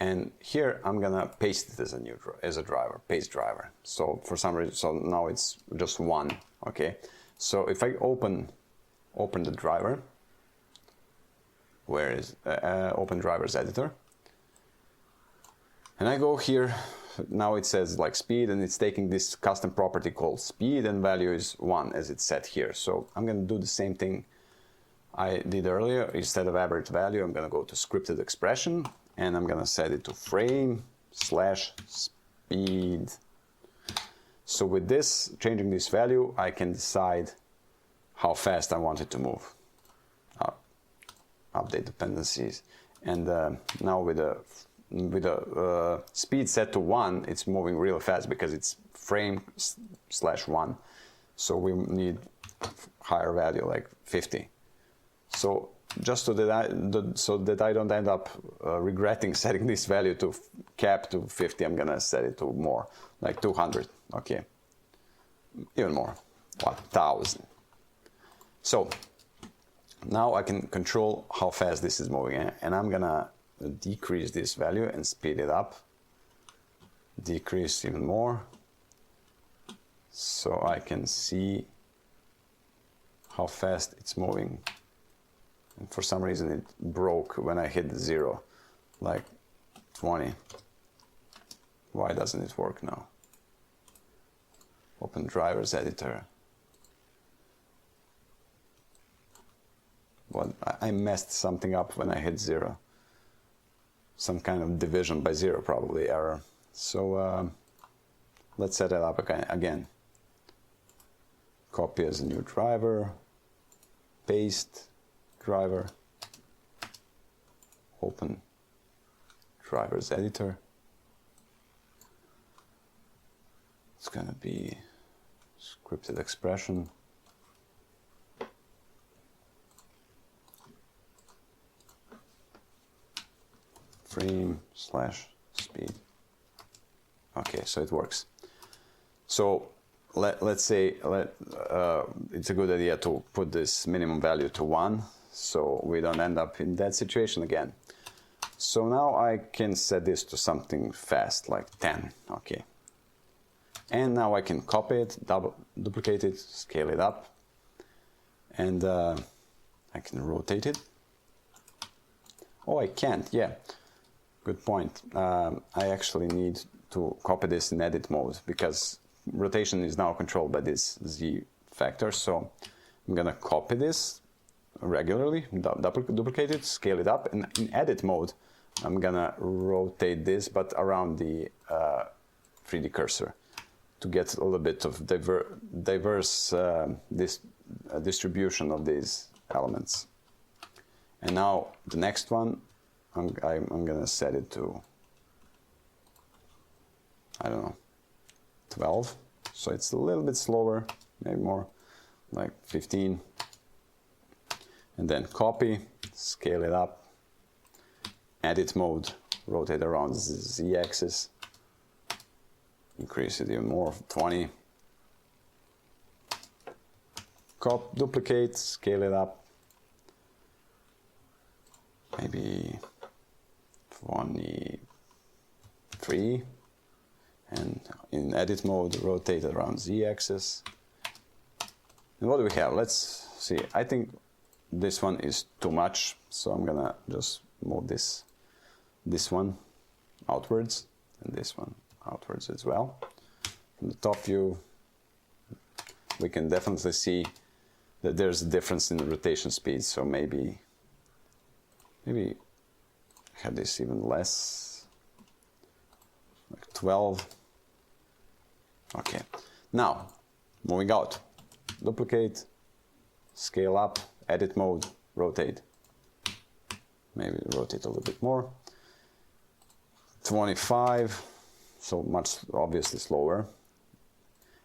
and here I'm gonna paste it as a driver, paste driver. So for some reason, so now it's just one. Okay, so if I open the driver, where is open drivers editor, and I go here, now it says like speed, and it's taking this custom property called speed, and value is 1 as it's set here. So I'm gonna do the same thing I did earlier. Instead of average value, I'm going to go to scripted expression, and I'm going to set it to frame slash speed. So with this, changing this value, I can decide how fast I want it to move. Update dependencies, and now with the speed set to 1, it's moving real fast because it's frame slash 1. So we need higher value like 50. So just so that I don't end up regretting setting this value to cap to 50, I'm gonna set it to more, like 200. Okay, even more, 1,000. So now I can control how fast this is moving, and I'm gonna decrease this value and speed it up. Decrease even more, so I can see how fast it's moving. And for some reason it broke when I hit 0, like 20. Why doesn't it work now? Open drivers editor. Well, I messed something up when I hit 0. Some kind of division by 0 probably error. So let's set it up again. Copy as a new driver, paste driver, open drivers editor. It's gonna be scripted expression. Frame slash speed. Okay, so it works. So let's say it's a good idea to put this minimum value to 1, so we don't end up in that situation again. So now I can set this to something fast, like 10. Okay. And now I can copy it, duplicate it, scale it up, and I can rotate it. Oh, I can't, yeah. Good point. I actually need to copy this in edit mode because rotation is now controlled by this Z factor. So I'm gonna copy this regularly, duplicate it, scale it up, and in edit mode, I'm gonna rotate this, but around the 3D cursor to get a little bit of diverse distribution of these elements. And now the next one, I'm gonna set it to, I don't know, 12. So it's a little bit slower, maybe more, like 15. And then copy, scale it up, edit mode, rotate around the z-axis, increase it even more, 20. Duplicate, scale it up, maybe 23. And in edit mode, rotate around z-axis. And what do we have? Let's see. I think this one is too much, so I'm gonna just move this one outwards and this one outwards as well. From the top view, we can definitely see that there's a difference in the rotation speed. So maybe have this even less, like 12. Okay, now moving out, duplicate, scale up, edit mode, rotate. Maybe rotate a little bit more. 25, so much obviously slower.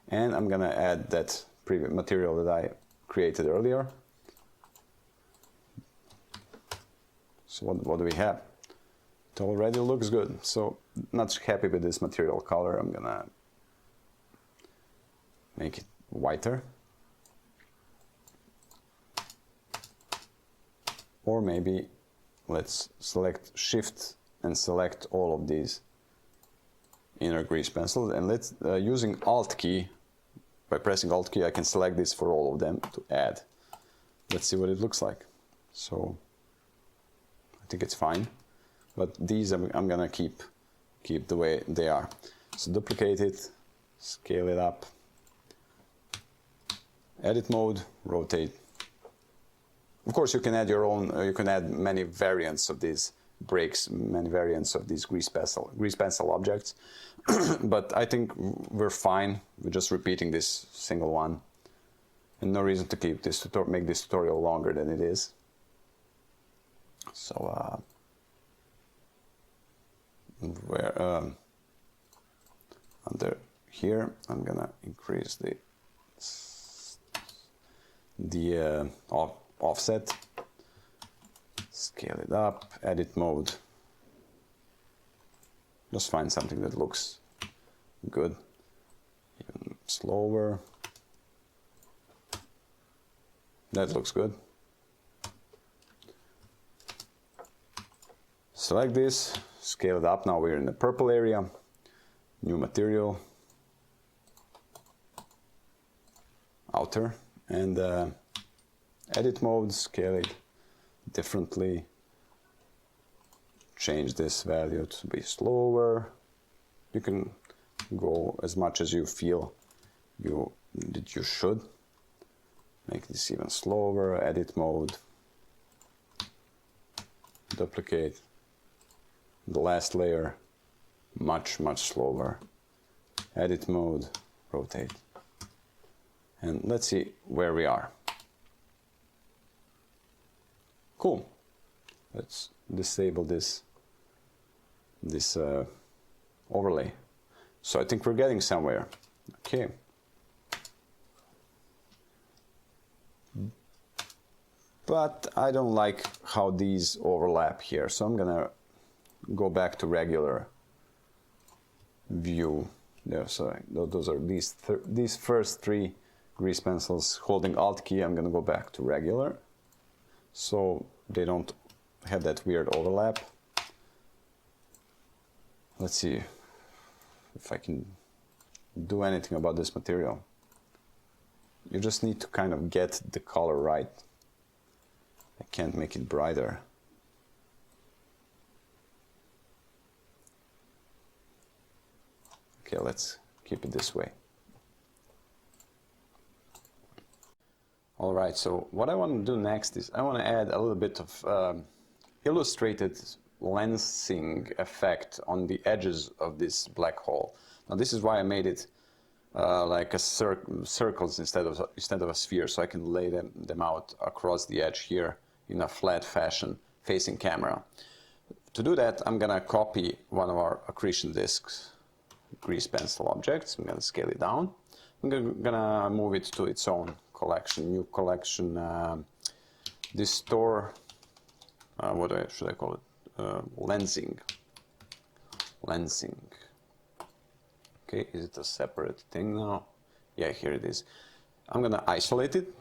And I'm gonna add that previous material that I created earlier. So what do we have? It already looks good. So not happy with this material color. I'm gonna make it whiter. Or maybe let's select Shift and select all of these inner grease pencils, and let's using Alt key, by pressing Alt key I can select this for all of them to add. Let's see what it looks like. So I think it's fine, but these I'm gonna keep the way they are. So duplicate it, scale it up, edit mode, rotate. Of course, you can add your own. You can add many variants of these breaks, many variants of these grease pencil objects. But I think we're fine. We're just repeating this single one, and no reason to keep this make this tutorial longer than it is. So under here, I'm gonna increase the offset, scale it up, edit mode. Just find something that looks good, even slower. That looks good. Select this, scale it up. Now we're in the purple area, new material, outer, and edit mode, scale it differently, change this value to be slower. You can go as much as you feel that you should. Make this even slower, edit mode, duplicate. The last layer, much slower, edit mode, rotate. And let's see where we are. Cool. Let's disable this overlay. So I think we're getting somewhere. Okay. But I don't like how these overlap here, so I'm gonna go back to regular view. There, sorry, those are these first three grease pencils. Holding Alt key, I'm gonna go back to regular, so they don't have that weird overlap. Let's see if I can do anything about this material. You just need to kind of get the color right. I can't make it brighter. Okay, let's keep it this way. All right, so what I want to do next is I want to add a little bit of illustrated lensing effect on the edges of this black hole. Now this is why I made it like a circles instead of a sphere, so I can lay them out across the edge here in a flat fashion facing camera. To do that, I'm gonna copy one of our accretion disks, grease pencil objects. I'm gonna scale it down. I'm gonna move it to its own collection, new collection, distort, should I call it? Lensing. Okay, is it a separate thing now? Yeah, here it is. I'm gonna isolate it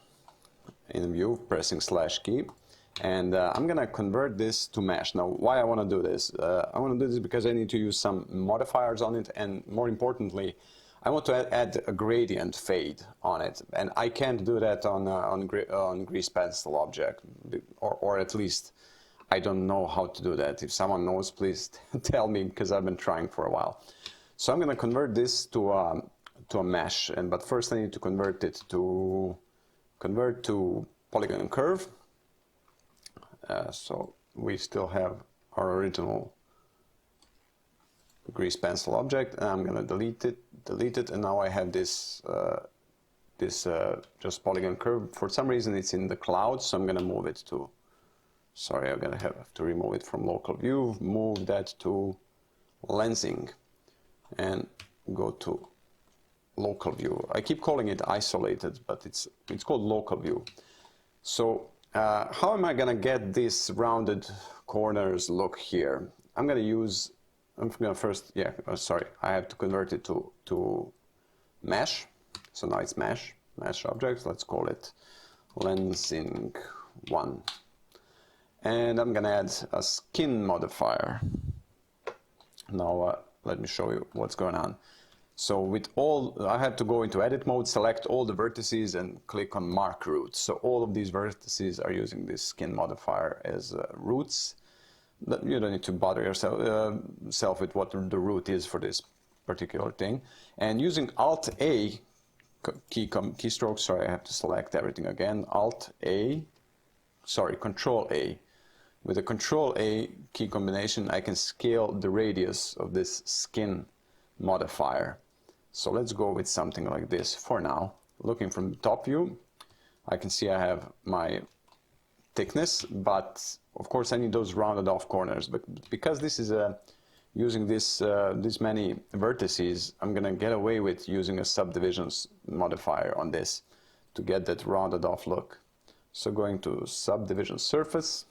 in view, pressing /key, and I'm gonna convert this to mesh. Now, why I wanna do this? I wanna do this because I need to use some modifiers on it, and more importantly, I want to add a gradient fade on it, and I can't do that on grease pencil object, or at least I don't know how to do that. If someone knows, please tell me, because I've been trying for a while. So I'm going to convert this to a mesh, but first I need to convert to polygon and curve. So we still have our original grease pencil object, and I'm going to delete it, and now I have this just polygon curve. For some reason it's in the clouds, so I'm going to move it to, sorry, I'm going to have to remove it from local view, move that to lensing, and go to local view. I keep calling it isolated, but it's called local view. So how am I going to get this rounded corners look here? I'm going to first, I have to convert it to mesh. So now it's mesh objects. Let's call it lensing 1. And I'm going to add a skin modifier. Now let me show you what's going on. So I have to go into edit mode, select all the vertices, and click on mark roots. So all of these vertices are using this skin modifier as roots. You don't need to bother yourself with what the root is for this particular thing. And using Alt-A keystroke, sorry, I have to select everything again. Control-A. With the Control-A key combination, I can scale the radius of this skin modifier. So let's go with something like this for now. Looking from the top view, I can see I have my thickness, but of course I need those rounded off corners. But because this is using this many vertices, I'm gonna get away with using a subdivisions modifier on this to get that rounded off look. So going to subdivision surface,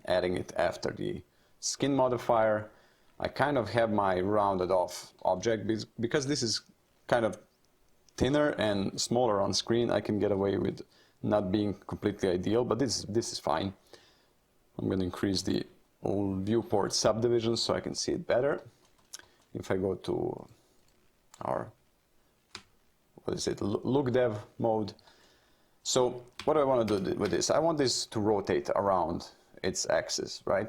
adding it after the skin modifier, I kind of have my rounded off object. Because this is kind of thinner and smaller on screen, I can get away with not being completely ideal, but this is fine. I'm going to increase the viewport subdivision so I can see it better. If I go to our, look dev mode. So what do I want to do with this? I want this to rotate around its axis, right?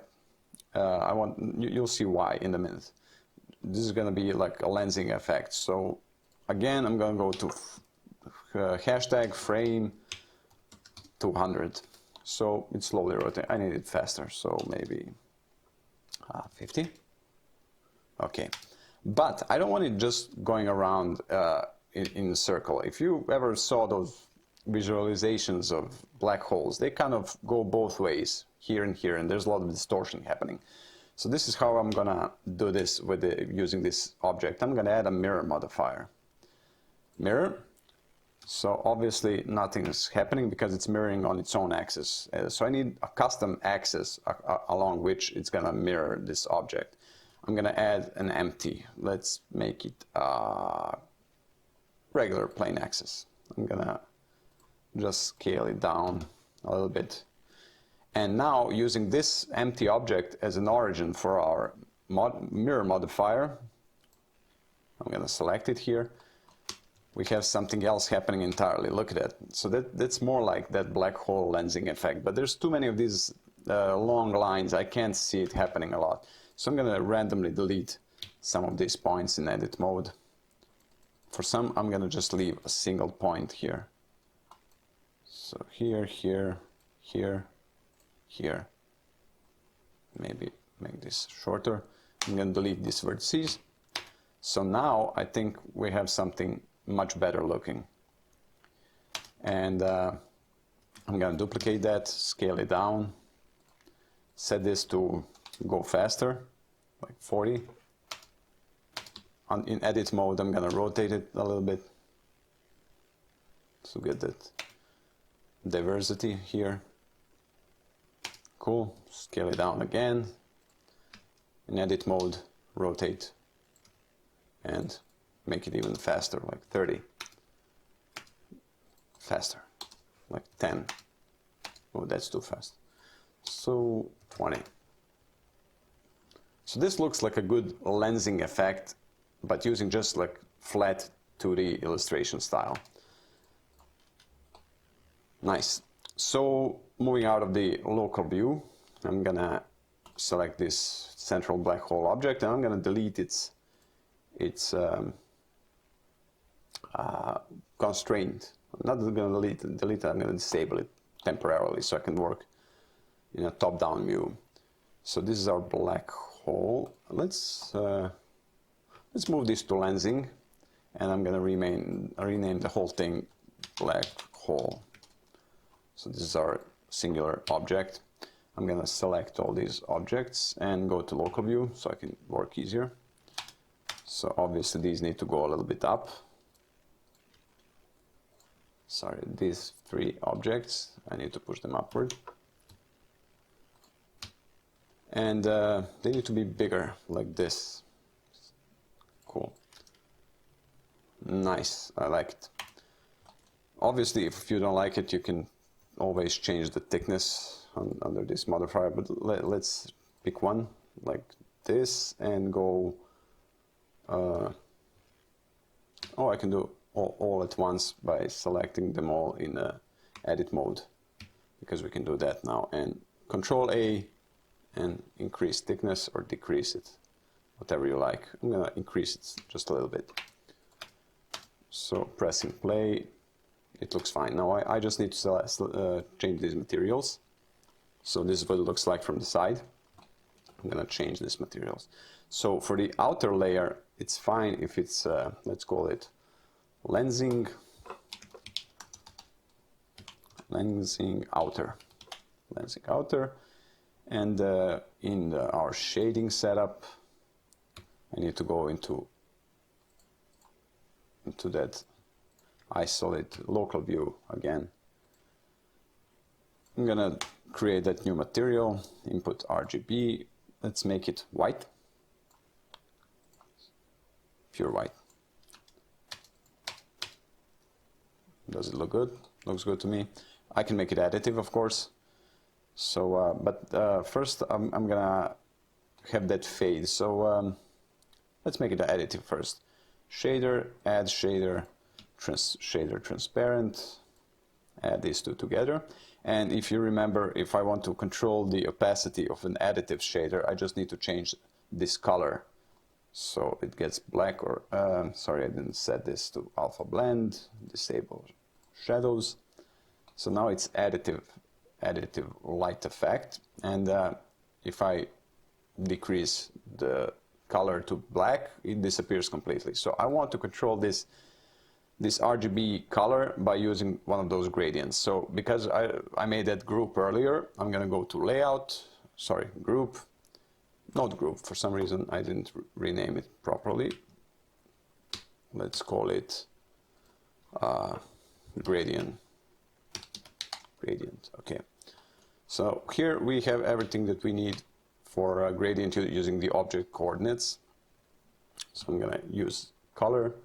You'll see why in a minute. This is going to be like a lensing effect. So again, I'm going to go to hashtag frame 200. So it's slowly rotating. I need it faster, so maybe 50. Okay, but I don't want it just going around in a circle. If you ever saw those visualizations of black holes, they kind of go both ways, here and here, and there's a lot of distortion happening. So this is how I'm gonna do this with using this object. I'm gonna add a mirror modifier. Mirror. So obviously nothing is happening because it's mirroring on its own axis. So I need a custom axis along which it's gonna mirror this object. I'm gonna add an empty. Let's make it a regular plane axis. I'm gonna just scale it down a little bit. And now using this empty object as an origin for our mirror modifier, I'm going to select it here. We have something else happening entirely. Look at that. So that's more like that black hole lensing effect. But there's too many of these long lines. I can't see it happening a lot. So I'm going to randomly delete some of these points in edit mode. For some, I'm going to just leave a single point here. So here, here, here, here. Maybe make this shorter. I'm going to delete these vertices. So now I think we have something much better looking. And I'm going to duplicate that, scale it down, set this to go faster, like 40. In edit mode, I'm going to rotate it a little bit to get that diversity here. Cool. Scale it down again. In edit mode, rotate and make it even faster, like 30. Faster, like 10. Oh, that's too fast. So 20. So this looks like a good lensing effect, but using just like flat 2D illustration style. Nice. So moving out of the local view, I'm gonna select this central black hole object, and I'm gonna delete its constraint. I'm not gonna delete it, I'm gonna disable it temporarily so I can work in a top-down view. So this is our black hole. Let's move this to lensing, and I'm gonna rename the whole thing black hole. So this is our singular object. I'm gonna select all these objects and go to local view so I can work easier. So obviously these need to go a little bit up. Sorry, these 3 objects, I need to push them upward. And they need to be bigger, like this. Cool. Nice, I like it. Obviously, if you don't like it, you can always change the thickness under this modifier, but let's pick one, like this, and go... oh, I can do all at once by selecting them all in edit mode, because we can do that now. And Control A and increase thickness or decrease it, whatever you like. I'm gonna increase it just a little bit. So pressing play, it looks fine. Now I just need to change these materials. So this is what it looks like from the side. I'm gonna change these materials. So for the outer layer, it's fine if it's, let's call it lensing outer. Lensing outer. And in our shading setup, I need to go into that isolate local view again. I'm gonna create that new material, input RGB. Let's make it white, pure white. Does it look good? Looks good to me. I can make it additive, of course. So, first I'm gonna have that fade. So let's make it additive first. Shader, add shader, shader transparent. Add these two together. And if you remember, if I want to control the opacity of an additive shader, I just need to change this color. So it gets black, or sorry, I didn't set this to alpha blend, disable shadows. So now it's additive light effect. And if I decrease the color to black, it disappears completely. So I want to control this RGB color by using one of those gradients. So because I made that group earlier, I'm gonna go to layout, sorry, group, not group, for some reason I didn't rename it properly. Let's call it gradient, okay. So here we have everything that we need for gradient using the object coordinates. So I'm gonna use color,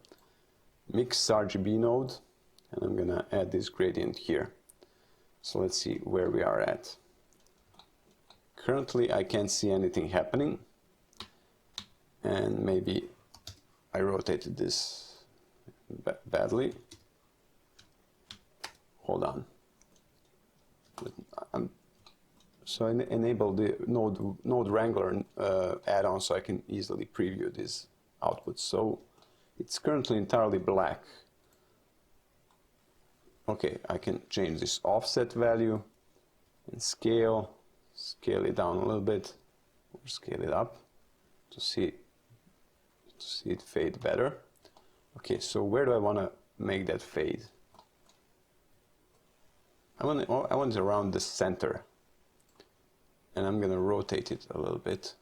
mix RGB node, and I'm gonna add this gradient here. So let's see where we are at. Currently I can't see anything happening, and maybe I rotated this badly. Hold on. So I enable the node Wrangler add-on so I can easily preview this output. So it's currently entirely black. Okay, I can change this offset value and scale it down a little bit, or scale it up to see to see it fade better. Okay, so where do I want to make that fade? I want it around the center, and I'm going to rotate it a little bit.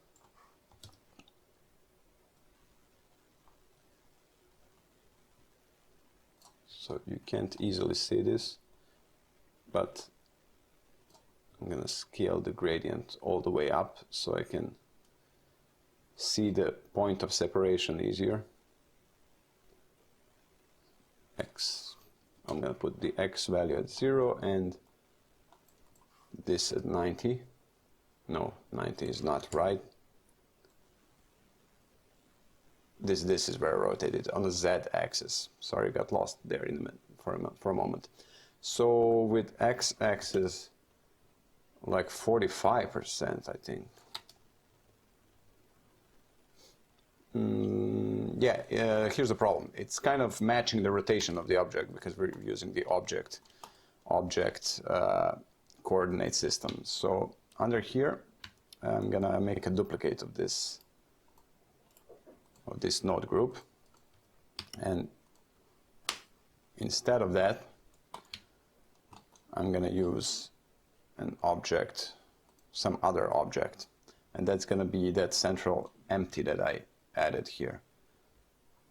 So you can't easily see this, but I'm going to scale the gradient all the way up so I can see the point of separation easier. X. I'm going to put the X value at 0 and this at 90. No, 90 is not right. This is where I rotated on the Z axis. Sorry, got lost there in the for a moment. So with X axis like 45%, I think. Here's the problem. It's kind of matching the rotation of the object because we're using the object coordinate system. So under here, I'm gonna make a duplicate of this node group, and instead of that, I'm gonna use an object, some other object, and that's gonna be that central empty that I added here,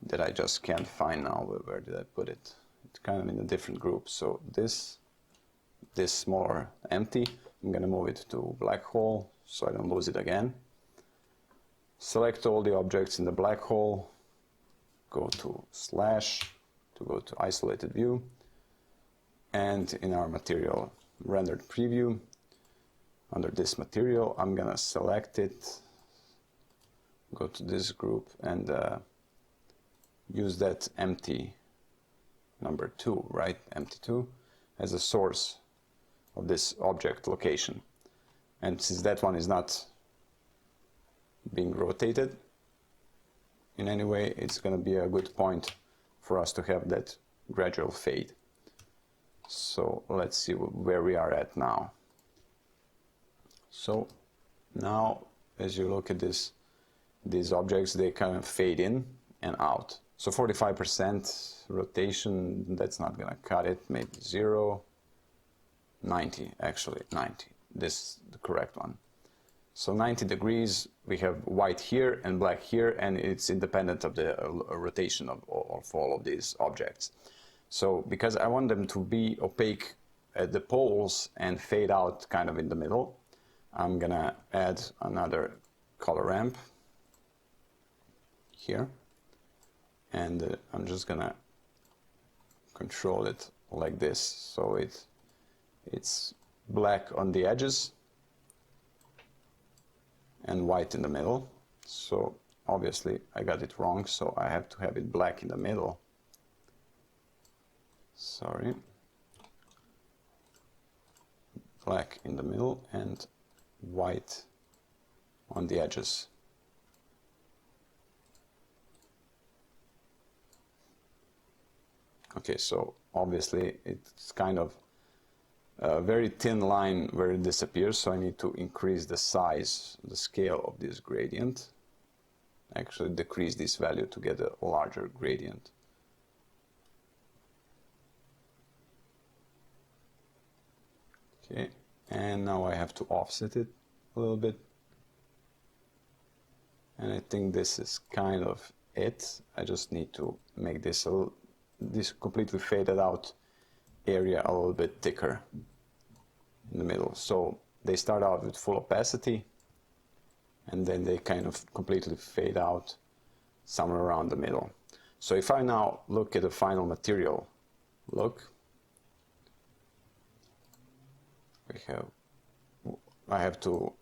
that I just can't find now. Where did I put it? It's kind of in a different group. So this smaller empty, I'm gonna move it to black hole so I don't lose it again. Select all the objects in the black hole, go to slash to go to isolated view, and in our material rendered preview, under this material, I'm gonna select it, go to this group, and use that empty number 2, right? Empty 2 as a source of this object location. And since that one is not being rotated in any way, it's going to be a good point for us to have that gradual fade. So let's see where we are at now. So now, as you look at these objects, they kind of fade in and out. So 45% rotation, that's not going to cut it. Maybe 0, 90, actually 90. This is the correct one. So 90 degrees, we have white here and black here, and it's independent of the rotation of all of these objects. So because I want them to be opaque at the poles and fade out kind of in the middle, I'm gonna add another color ramp here, and I'm just gonna control it like this, so it's black on the edges and white in the middle. So obviously I got it wrong, so I have to have it black in the middle. Sorry. Black in the middle and white on the edges. Okay, so obviously it's kind of a very thin line where it disappears, so I need to increase the size, the scale of this gradient. Actually decrease this value to get a larger gradient. Okay, and now I have to offset it a little bit. And I think this is kind of it. I just need to make this this completely faded out area a little bit thicker in the middle. So they start out with full opacity, and then they kind of completely fade out somewhere around the middle. So if I now look at the final material, I have to,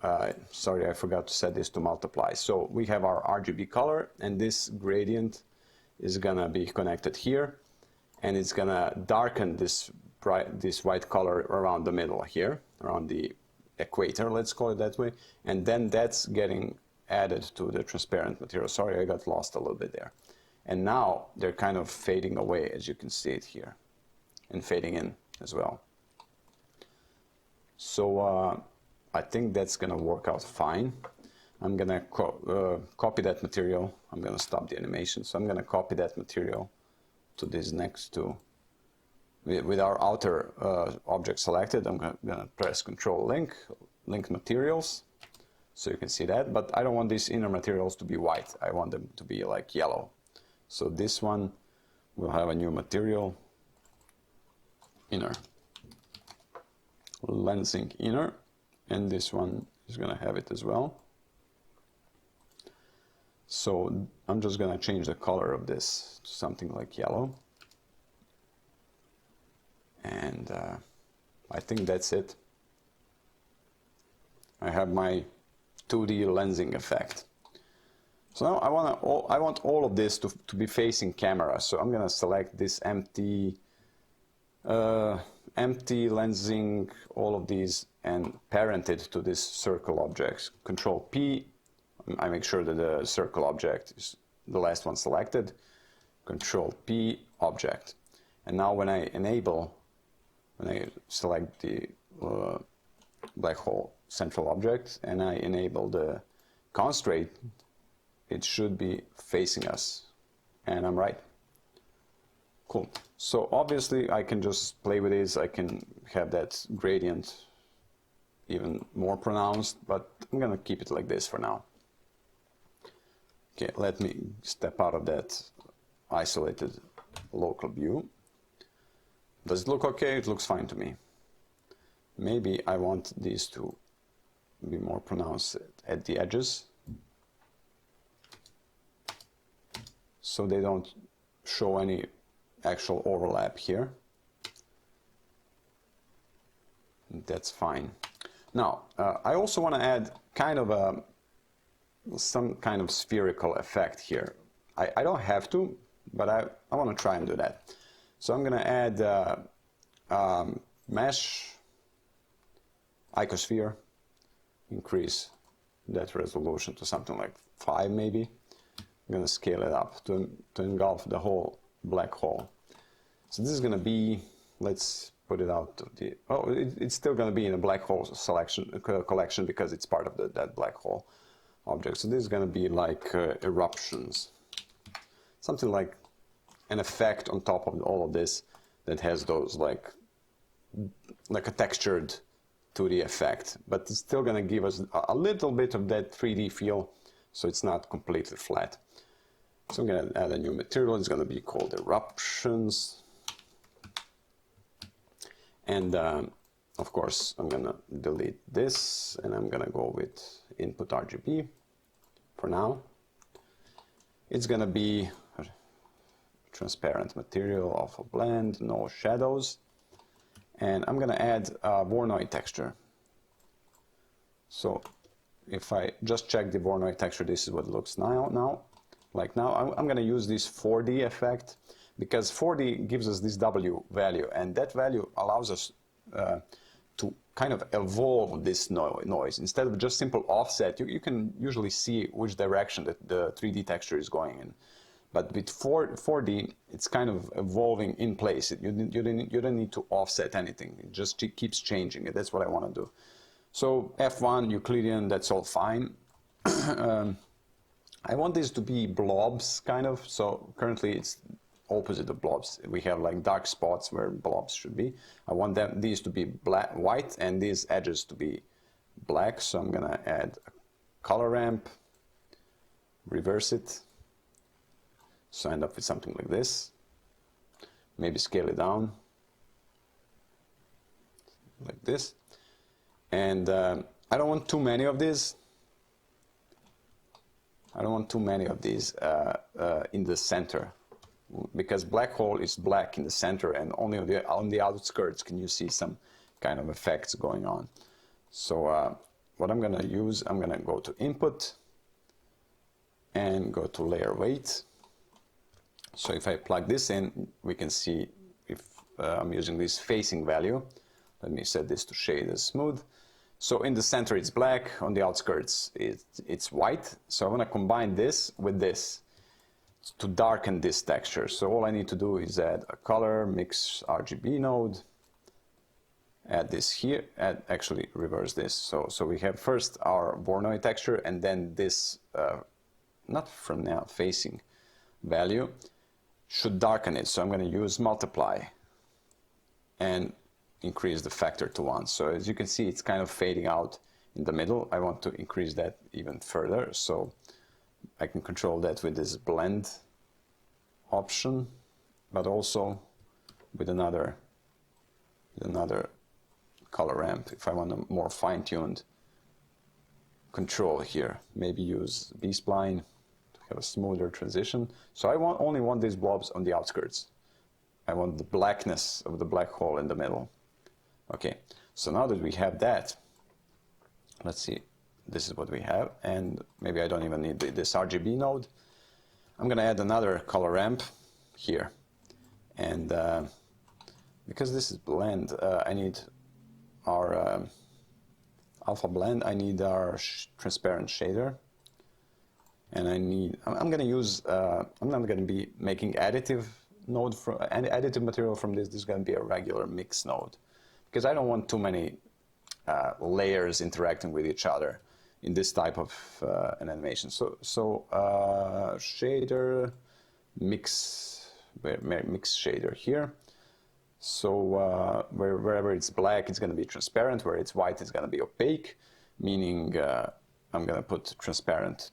sorry, I forgot to set this to multiply. So we have our RGB color, and this gradient is gonna be connected here, and it's gonna darken this white color around the middle here, around the equator, let's call it that way, and then that's getting added to the transparent material. Sorry, I got lost a little bit there. And now they're kind of fading away, as you can see it here, and fading in as well. So I think that's gonna work out fine. I'm gonna copy that material. I'm gonna stop the animation. So I'm gonna copy that material to this next to, with our outer object selected. I'm gonna press Control link materials, so you can see that. But I don't want these inner materials to be white. I want them to be like yellow. So this one will have a new material, inner, lensing inner, and this one is gonna have it as well. So I'm just gonna change the color of this to something like yellow. And I think that's it. I have my 2D lensing effect. So now I want all of this to be facing camera. So I'm gonna select this empty lensing, all of these, and parent it to this circle object. Control P. I make sure that the circle object is the last one selected. Control P object. And now when I select the black hole central object and I enable the constraint, it should be facing us. And I'm right. Cool. So obviously I can just play with this. I can have that gradient even more pronounced, but I'm gonna keep it like this for now. Okay, let me step out of that isolated local view. Does it look okay? It looks fine to me. Maybe I want these to be more pronounced at the edges, so they don't show any actual overlap here. That's fine. Now, I also want to add kind of some kind of spherical effect here. I don't have to, but I want to try and do that. So I'm going to add mesh, icosphere, increase that resolution to something like 5 maybe. I'm going to scale it up to engulf the whole black hole. So this is going to be, let's put it out to the, it's still going to be in a black hole collection because it's part of that black hole object. So this is going to be like eruptions, something like an effect on top of all of this that has those like a textured 2D effect, but it's still going to give us a little bit of that 3D feel, so it's not completely flat. So I'm going to add a new material. It's going to be called Eruptions. And of course, I'm going to delete this, and I'm going to go with input RGB for now. It's going to be a transparent material of a blend, no shadows. And I'm going to add a Voronoi texture. So if I just check the Voronoi texture, this is what it looks now. Like now, I'm going to use this 4D effect, because 4D gives us this W value, and that value allows us to kind of evolve this noise. Instead of just simple offset, you can usually see which direction that the 3D texture is going in. But with 4D, it's kind of evolving in place. You don't need to offset anything. It just keeps changing. That's what I want to do. So F1, Euclidean, that's all fine. I want this to be blobs, kind of. So currently it's opposite of blobs. We have like dark spots where blobs should be. I want these to be white and these edges to be black. So I'm gonna add a color ramp, reverse it. So I end up with something like this. Maybe scale it down like this. And I don't want too many of these. I don't want too many of these in the center, because black hole is black in the center, and only on the outskirts can you see some kind of effects going on. So what I'm going to use, I'm going to go to input and go to layer weight. So if I plug this in, we can see if I'm using this facing value. Let me set this to shade as smooth. So in the center it's black, on the outskirts it's white. So I want to combine this with this to darken this texture. So all I need to do is add a color, mix RGB node, add this here, actually reverse this. So we have first our Voronoi texture, and then this, not from now, facing value should darken it. So I'm going to use multiply and increase the factor to 1. So as you can see, it's kind of fading out in the middle. I want to increase that even further. So I can control that with this blend option, but also with another color ramp if I want a more fine-tuned control here. Maybe use B-spline to have a smoother transition. So I only want these blobs on the outskirts. I want the blackness of the black hole in the middle. Okay, so now that we have that, let's see, this is what we have, and maybe I don't even need this RGB node. I'm going to add another color ramp here, and because this is blend, I need our alpha blend, I need our transparent shader, and I'm going to use, I'm not going to be making additive material from this. This is going to be a regular mix node, because I don't want too many layers interacting with each other in this type of an animation. So shader, mix shader here. So wherever it's black, it's going to be transparent. Where it's white, it's going to be opaque, meaning I'm going to put transparent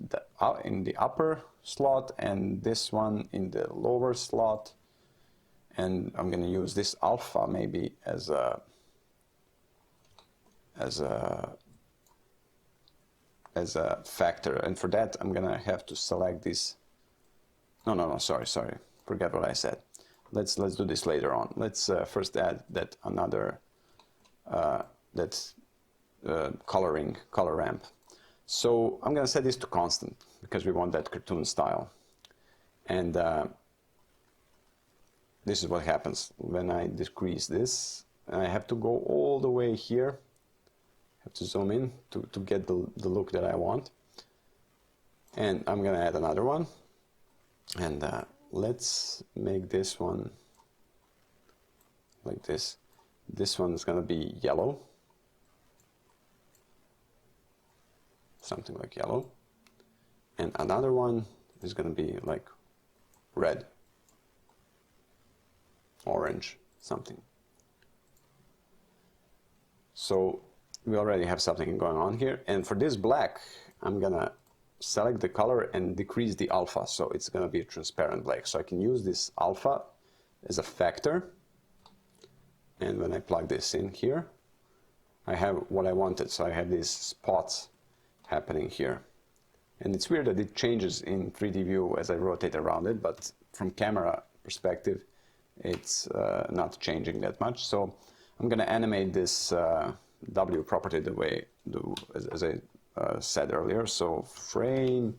in the upper slot and this one in the lower slot. And I'm going to use this alpha maybe as a factor, and for that I'm gonna have to select this. No, sorry, forget what I said. Let's do this later on. Let's first add that another color ramp. So I'm gonna set this to constant because we want that cartoon style, and this is what happens when I decrease this. I have to go all the way here. Have to zoom in to get the look that I want. And I'm going to add another one. And let's make this one like this. This one is going to be yellow. Something like yellow. And another one is going to be like red. Orange, something. So we already have something going on here, and for this black I'm gonna select the color and decrease the alpha, so it's gonna be a transparent black. So I can use this alpha as a factor, and when I plug this in here I have what I wanted. So I have these spots happening here, and it's weird that it changes in 3D view as I rotate around it, but from camera perspective it's not changing that much. So I'm gonna animate this W property the way as I said earlier. So frame,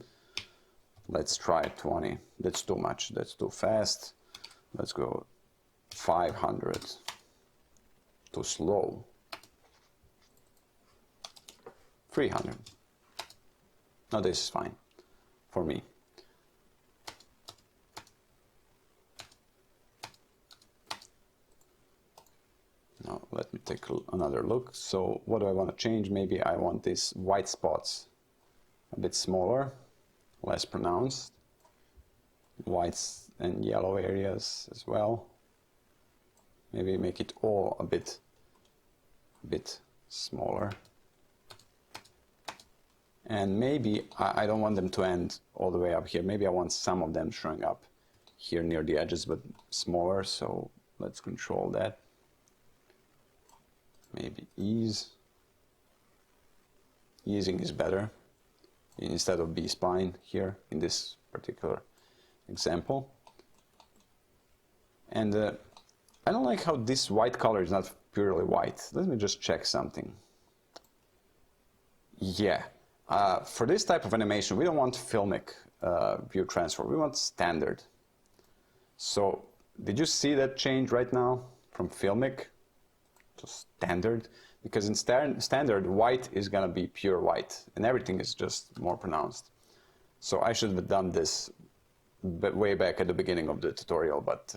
let's try 20. That's too much. That's too fast. Let's go 500. Too slow. 300. Now this is fine for me. Now let me take another look. So what do I want to change? Maybe I want these white spots a bit smaller, less pronounced. Whites and yellow areas as well. Maybe make it all a bit smaller. And maybe I don't want them to end all the way up here. Maybe I want some of them showing up here near the edges, but smaller. So let's control that. Maybe ease. Easing is better instead of B-spline here in this particular example. And I don't like how this white color is not purely white. Let me just check something. Yeah, for this type of animation, we don't want filmic view transfer. We want standard. So did you see that change right now from filmic to standard? Because in standard, white is going to be pure white, and everything is just more pronounced. So I should have done this way back at the beginning of the tutorial, but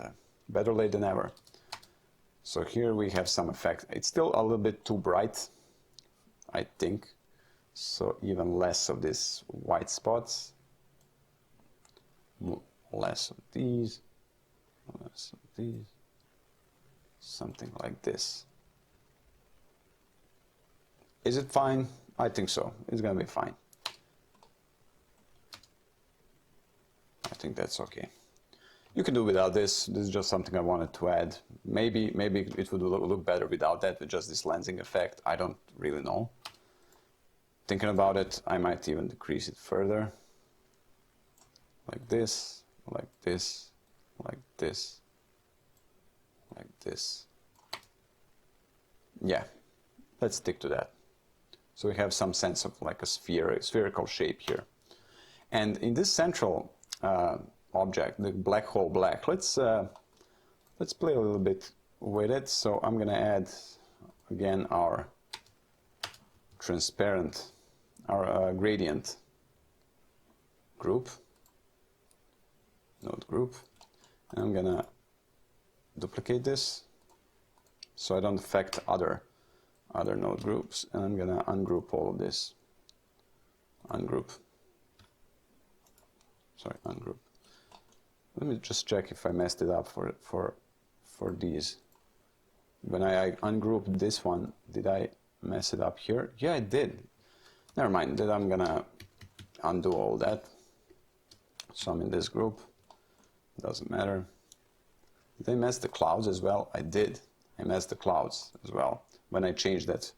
better late than ever. So here we have some effect. It's still a little bit too bright, I think. So even less of these white spots, less of these, something like this. Is it fine? I think so. It's gonna be fine. I think that's okay. You can do without this. This is just something I wanted to add. Maybe it would look better without that, with just this lensing effect. I don't really know. Thinking about it, I might even decrease it further. Like this, like this, like this, like this. Yeah, let's stick to that. So we have some sense of like a spherical shape here. And in this central object, the black hole black, let's play a little bit with it. So I'm gonna add again our transparent, our gradient group, node group, and I'm gonna duplicate this so I don't affect other node groups, and I'm gonna ungroup all of this. Ungroup. Sorry, ungroup. Let me just check if I messed it up for these. When I ungrouped this one, did I mess it up here? Yeah, I did. Never mind, then I'm gonna undo all that. So I'm in this group, doesn't matter. Did I mess the clouds as well? I did. I messed the clouds as well when I changed that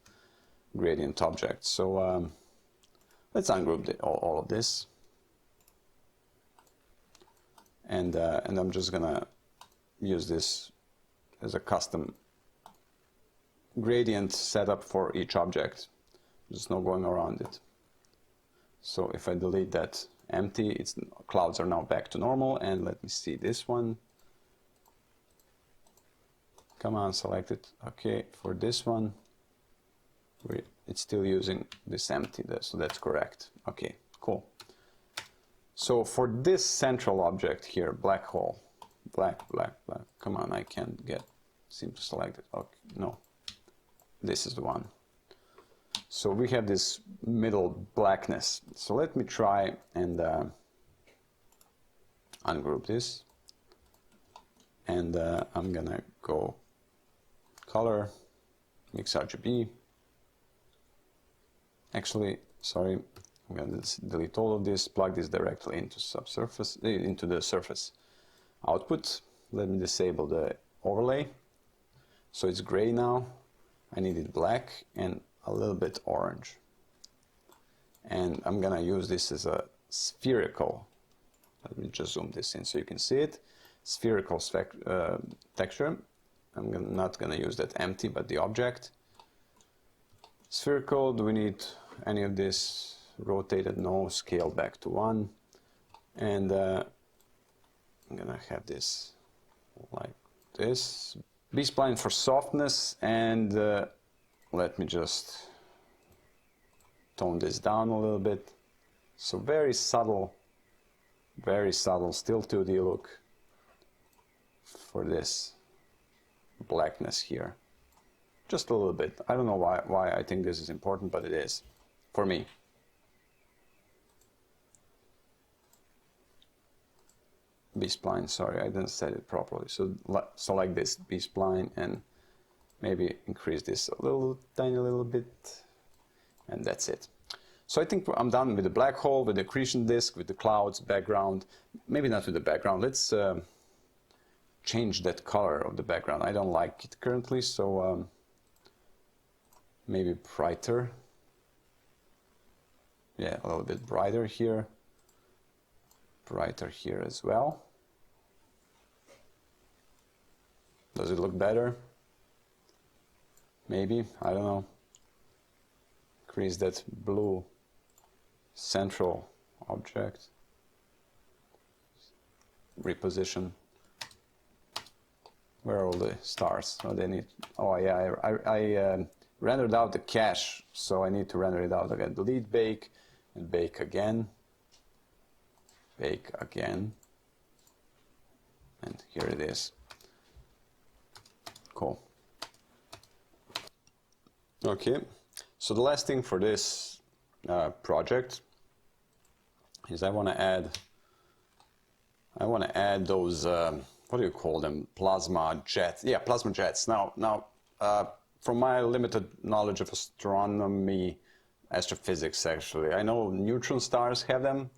gradient object. So let's ungroup all of this. And I'm just gonna use this as a custom gradient setup for each object. There's no going around it. So if I delete that empty, clouds are now back to normal. And let me see this one. Come on, select it. Okay, for this one, it's still using this empty, so that's correct. Okay, cool. So for this central object here, black hole, black. Come on, I can't seem to select it. Okay, no, this is the one. So we have this middle blackness. So let me try and ungroup this. And I'm gonna go color, mix RGB. Actually, sorry, I'm going to delete all of this, plug this directly into into the surface output. Let me disable the overlay. So it's gray now. I need it black and a little bit orange. And I'm gonna use this as a spherical. Let me just zoom this in so you can see it. Spherical texture. I'm not gonna use that empty, but the object. Spherical, do we need any of this? Rotated, no. Scale back to 1. And I'm gonna have this like this. B-spline for softness, and let me just tone this down a little bit. So very subtle, still 2D look for this blackness here. Just a little bit. I don't know why I think this is important, but it is for me. B-spline, sorry, I didn't set it properly. So select this B-spline and maybe increase this a tiny little bit, and that's it. So I think I'm done with the black hole, with the accretion disk, with the clouds, background. Maybe not with the background. Let's change that color of the background. I don't like it currently, so maybe brighter. Yeah, a little bit brighter here. Brighter here as well. Does it look better? Maybe, I don't know. Increase that blue central object. Reposition. Where are all the stars? Oh, they need. Oh yeah, I rendered out the cache, so I need to render it out again. Delete bake and bake again. Bake again. And here it is. Cool. Okay, so the last thing for this project is I want to add those what do you call them, plasma jets? Yeah, plasma jets. Now from my limited knowledge of astronomy, astrophysics actually, I know neutron stars have them,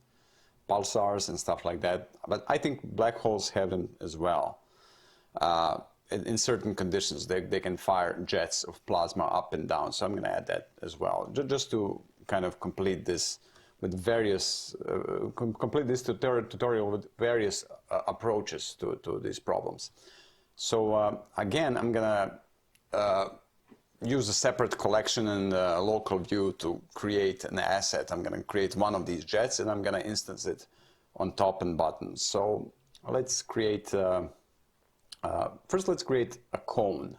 pulsars and stuff like that, but I think black holes have them as well. In certain conditions, they can fire jets of plasma up and down. So I'm going to add that as well, just to kind of complete this with various, complete this tutorial with various approaches to these problems. So again, I'm going to use a separate collection and a local view to create an asset. I'm going to create one of these jets and I'm going to instance it on top and bottom. So let's create, first let's create a cone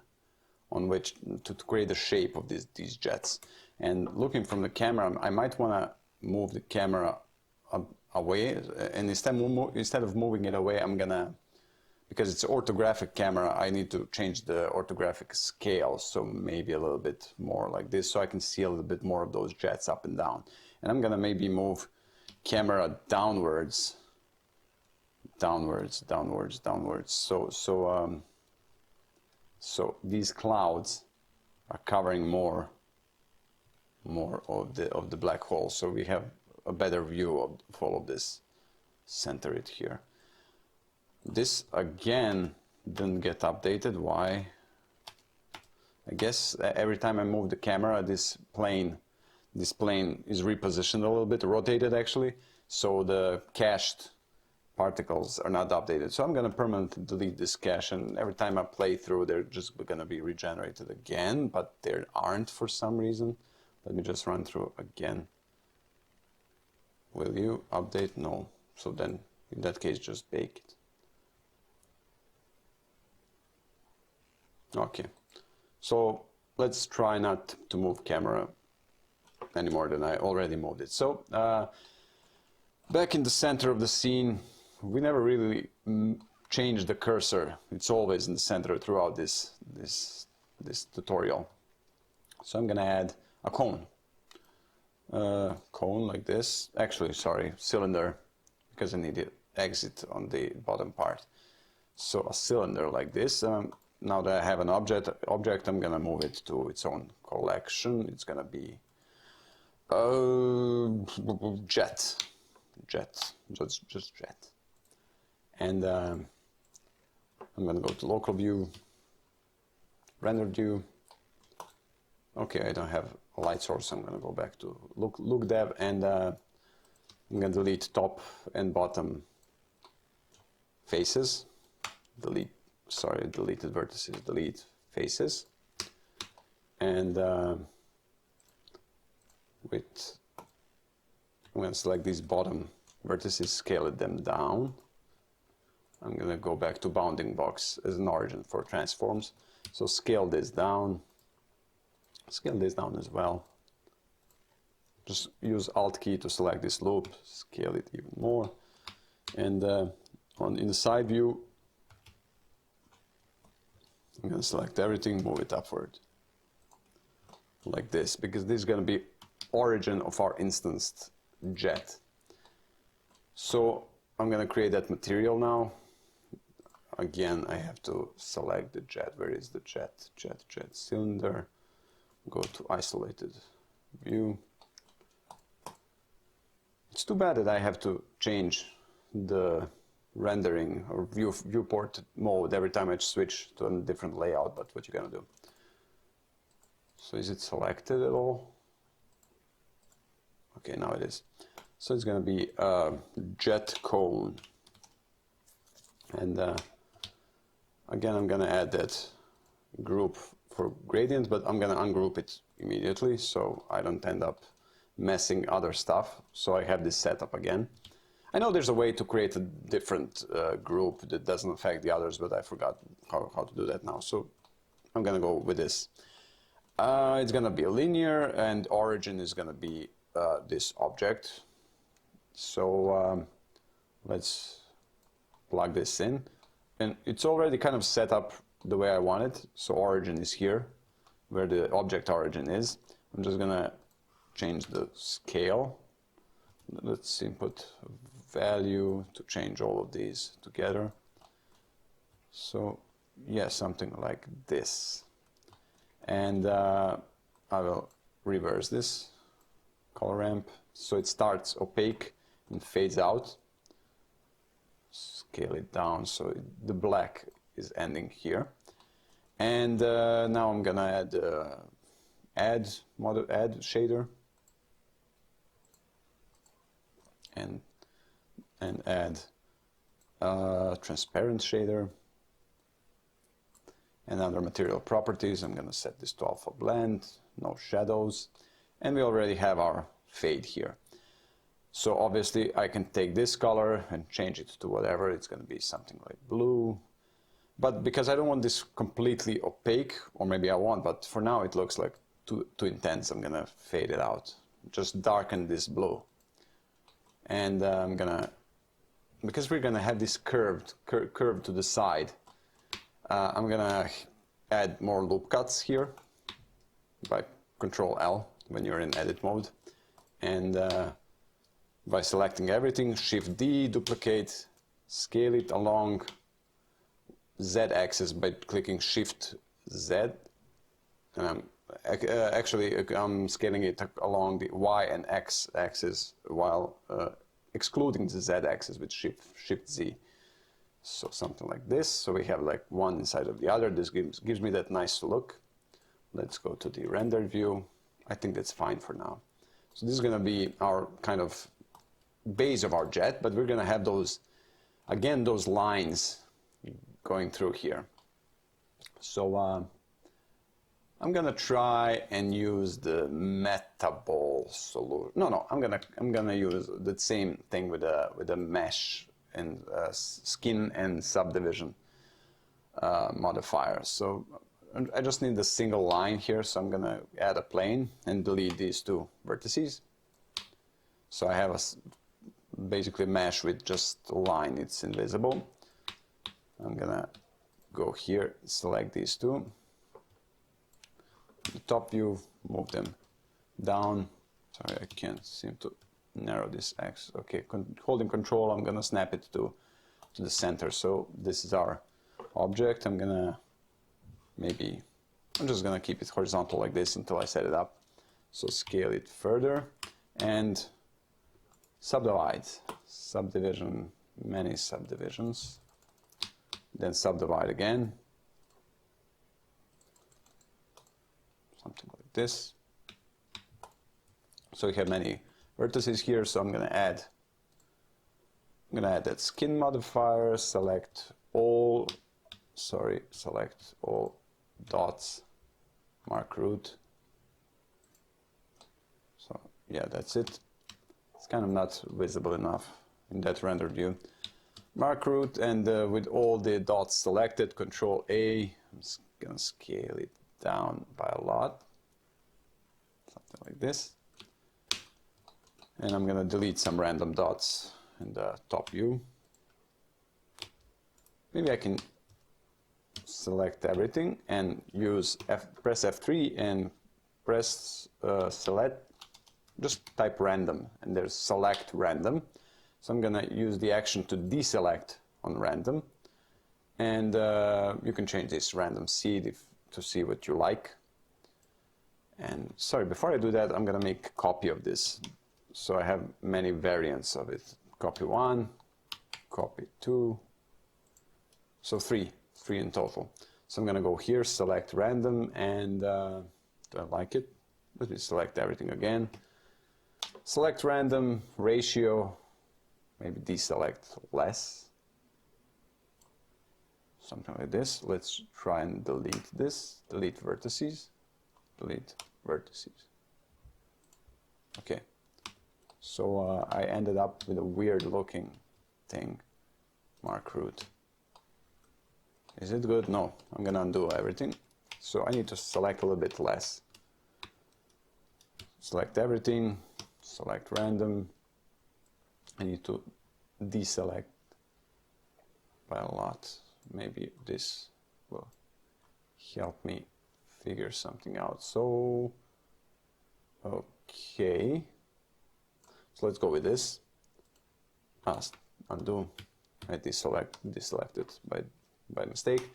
on which to create the shape of these jets. And looking from the camera, I might want to move the camera away, and instead of moving it away, I'm gonna, because it's an orthographic camera, I need to change the orthographic scale, so maybe a little bit more like this, so I can see a little bit more of those jets up and down. And I'm gonna maybe move camera downwards. So these clouds are covering more of the black hole, so we have a better view of all of this. Center it here. This again didn't get updated. Why? I guess every time I move the camera, this plane is repositioned a little bit, rotated actually, so the cached particles are not updated. So I'm going to permanently delete this cache, and every time I play through, they're just going to be regenerated again, but they aren't for some reason. Let me just run through again. Will you update? No. So then, in that case, just bake it. Okay. So let's try not to move camera any more than I already moved it. So back in the center of the scene, we never really changed the cursor. It's always in the center throughout this tutorial. So I'm going to add a cone. Cone like this. Actually, sorry, cylinder, because I need the exit on the bottom part. So a cylinder like this. Now that I have an object, I'm going to move it to its own collection. It's going to be jet. Just jet. And I'm going to go to local view, render view. Okay, I don't have a light source, so I'm going to go back to look dev, and I'm going to delete top and bottom faces. Deleted vertices, delete faces. And I'm going to select these bottom vertices, scale them down. I'm going to go back to bounding box as an origin for transforms. So scale this down. Scale this down as well. Just use Alt key to select this loop, scale it even more. And in the side view, I'm going to select everything, move it upward. Like this, because this is going to be origin of our instanced jet. So I'm going to create that material now. Again, I have to select the jet. Where is the jet? Jet cylinder. Go to isolated view. It's too bad that I have to change the rendering or viewport mode every time I switch to a different layout, but what you're gonna do. So is it selected at all? Okay, now it is. So it's gonna be a jet cone. And again, I'm gonna add that group for gradient, but I'm gonna ungroup it immediately so I don't end up messing other stuff. So I have this setup again. I know there's a way to create a different group that doesn't affect the others, but I forgot how to do that now. So I'm gonna go with this. It's gonna be linear, and origin is gonna be this object. So let's plug this in, and it's already kind of set up the way I want it. So origin is here, where the object origin is. I'm just gonna change the scale. Let's input value to change all of these together. So yeah, something like this. And I will reverse this color ramp so it starts opaque and fades out. Scale it down so the black is ending here. And now I'm gonna add shader and add transparent shader. And under material properties, I'm gonna set this to alpha blend, no shadows, and we already have our fade here. So obviously I can take this color and change it to whatever. It's gonna be something like blue. But because I don't want this completely opaque, or maybe I want, but for now it looks like too intense, I'm gonna fade it out. Just darken this blue. And I'm gonna, because we're gonna have this curve to the side, I'm gonna add more loop cuts here by Control L when you're in edit mode. And by selecting everything, Shift D, duplicate, scale it along Z-axis by clicking Shift Z. And I'm scaling it along the Y and X axis while excluding the Z axis with Shift Z. So something like this. So we have like one inside of the other. This gives me that nice look. Let's go to the render view. I think that's fine for now. So this is going to be our kind of base of our jet, but we're going to have those, again, those lines going through here. So I'm going to try and use the metaball solution. No, I'm going to use the same thing with a mesh and skin and subdivision modifier. So I just need a single line here, so I'm going to add a plane and delete these two vertices. So I have basically mesh with just a line, it's invisible. I'm going to go here, select these two. The top view, move them down. Sorry, I can't seem to narrow this X. Okay, holding Control, I'm gonna snap it to the center. So this is our object. I'm just gonna keep it horizontal like this until I set it up. So scale it further and subdivide, subdivision, many subdivisions, then subdivide again, something like this. So we have many vertices here, so I'm gonna add that skin modifier, select all dots, mark root. So yeah, that's it. It's kind of not visible enough in that render view. Mark root, and with all the dots selected, Control A, I'm just gonna scale it down by a lot, something like this. And I'm gonna delete some random dots in the top view. Maybe I can select everything and use press F3 and press select, just type random, and there's select random. So I'm gonna use the action to deselect on random, and you can change this random seed to see what you like. And sorry, before I do that, I'm gonna make a copy of this. So I have many variants of it. Copy 1, copy 2, so three in total. So I'm gonna go here, select random, and do I like it? Let me select everything again. Select random, ratio, maybe deselect less. Something like this. Let's try and delete this, delete vertices, delete vertices. Okay. So I ended up with a weird looking thing, mark root. Is it good? No, I'm gonna undo everything. So I need to select a little bit less. Select everything, select random. I need to deselect by a lot. Maybe this will help me figure something out. So, okay. So let's go with this. Undo. I deselected by mistake.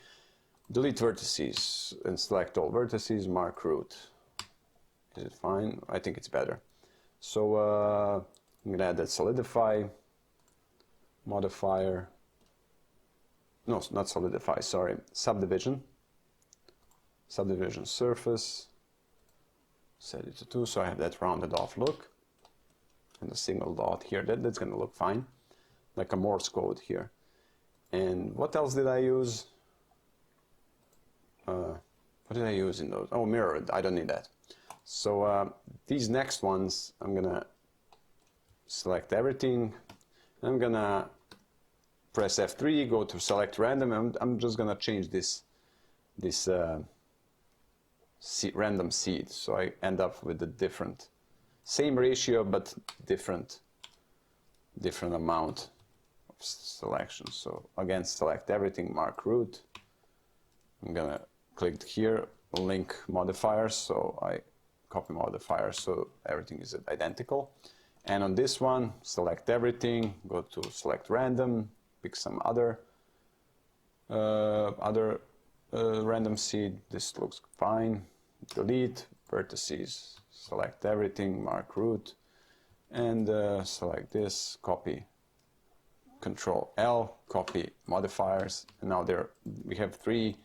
Delete vertices and select all vertices. Mark root. Is it fine? I think it's better. So I'm gonna add that solidify modifier. No, not solidify. Sorry, subdivision. Subdivision surface. Set it to 2, so I have that rounded off look. And a single dot here. That's gonna look fine, like a Morse code here. And what else did I use? What did I use in those? Oh, mirrored. I don't need that. So these next ones, I'm gonna select everything. I'm gonna press F3, go to select random, and I'm just gonna change this random seed, so I end up with a different, same ratio but different amount of selection. So again, select everything, mark root. I'm gonna click here, link modifiers, so I copy modifiers so everything is identical. And on this one, select everything, go to select random, pick some other random seed. This looks fine. Delete vertices, select everything, mark root, and select this, copy, Control L, copy modifiers. And now we have 3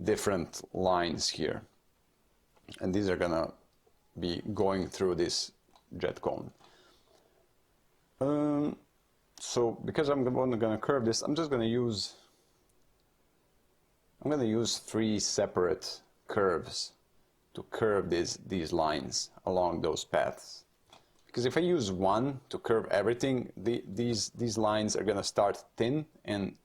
different lines here, and these are gonna be going through this jet cone. So because I'm gonna curve this, I'm gonna use 3 separate curves to curve these lines along those paths. Because if I use one to curve everything, these lines are gonna start thin and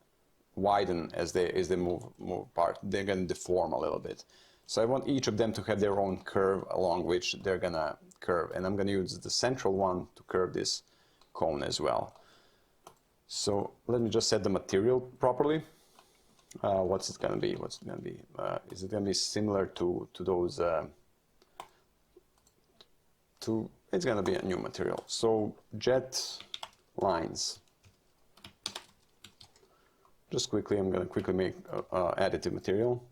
widen as they move apart. They're gonna deform a little bit. So I want each of them to have their own curve along which they're gonna curve, and I'm gonna use the central one to curve this cone as well. So let me just set the material properly. What's it gonna be? Is it gonna be similar to those? It's gonna be a new material. So jet lines. Just quickly, I'm gonna quickly make additive material.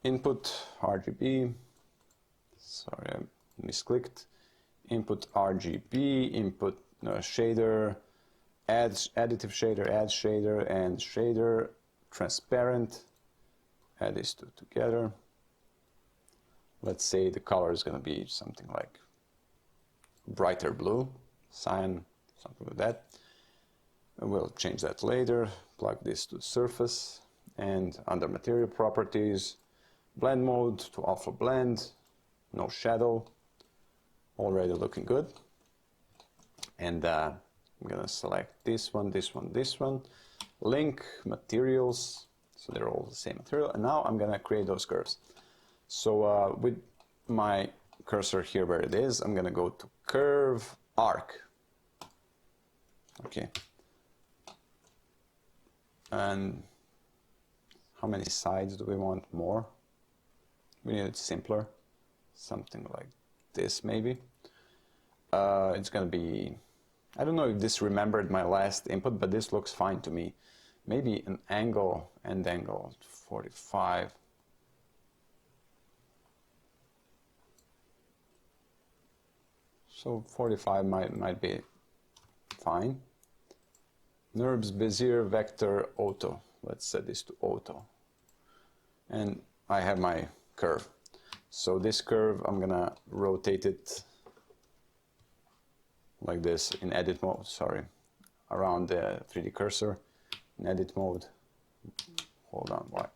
Input RGB. Sorry, I misclicked. Input RGB. Input shader. Additive shader, add shader, and shader, transparent. Add these 2 together. Let's say the color is going to be something like brighter blue, cyan, something like that. And we'll change that later. Plug this to surface, and under material properties, blend mode to alpha blend, no shadow, already looking good. And I'm gonna select this one, this one, this one, link materials, so they're all the same material, and now I'm gonna create those curves. So with my cursor here where it is, I'm gonna go to curve arc. Okay. And how many sides do we want? More? We need it simpler, something like this maybe. It's gonna be, I don't know if this remembered my last input, but this looks fine to me. Maybe an angle, end angle, 45. So 45 might be fine. NURBS, Bezier, Vector, Auto. Let's set this to Auto. And I have my curve. So this curve, I'm gonna rotate it like this in edit mode, sorry, around the 3D cursor in edit mode. Hold on, why?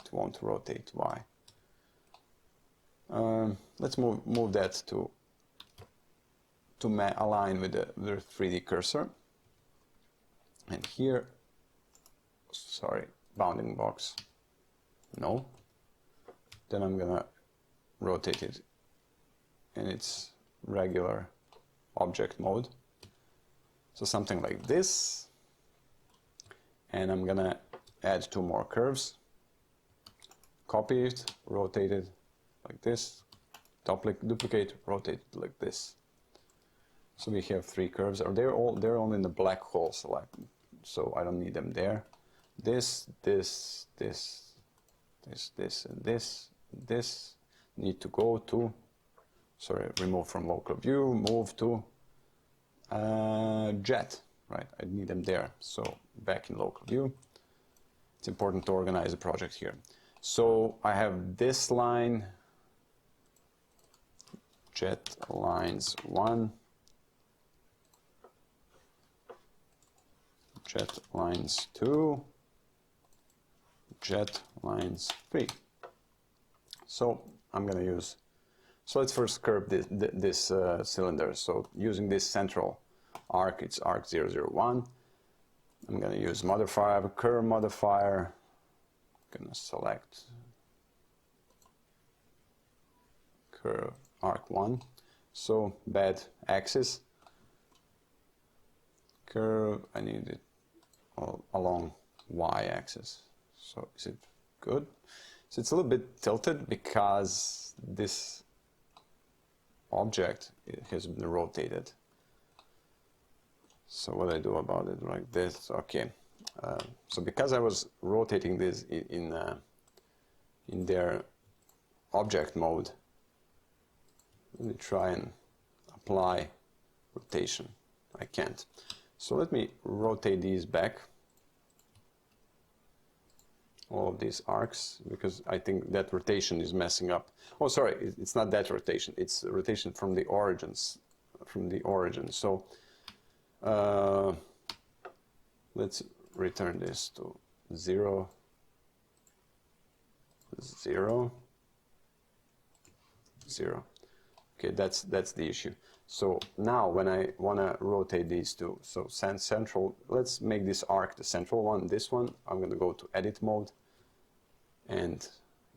It won't rotate, why? Let's move that to align with the 3D cursor. And here, sorry, bounding box, no. Then I'm gonna rotate it in its regular object mode. So something like this. And I'm gonna add 2 more curves. copy it, rotate it like this, duplicate, rotate it like this. So we have 3 curves. They're all in the black hole select, so I don't need them there. This, this, this, this, this, and this need to go to, sorry, remove from local view, move to jet, right? I need them there. So back in local view. It's important to organize the project here. So I have this line, jet lines 1, jet lines 2, jet lines 3. So I'm going to use, so let's first curve this cylinder. So using this central arc, it's arc 001. I'm going to use modifier, I have a curve modifier. I'm going to select curve arc 1. So bed axis. Curve, I need it along y-axis. So is it good? So it's a little bit tilted because this object has been rotated. So what I do about it like this? Okay. So because I was rotating this in their object mode, let me try and apply rotation. I can't. So let me rotate these back, all of these arcs, because I think that rotation is messing up. Oh, sorry, it's not that rotation. It's rotation from the origins, from the origin. So let's return this to 0, 0, 0. Okay, that's the issue. So now when I want to rotate these two, so central, let's make this arc the central one, this one, I'm going to go to edit mode and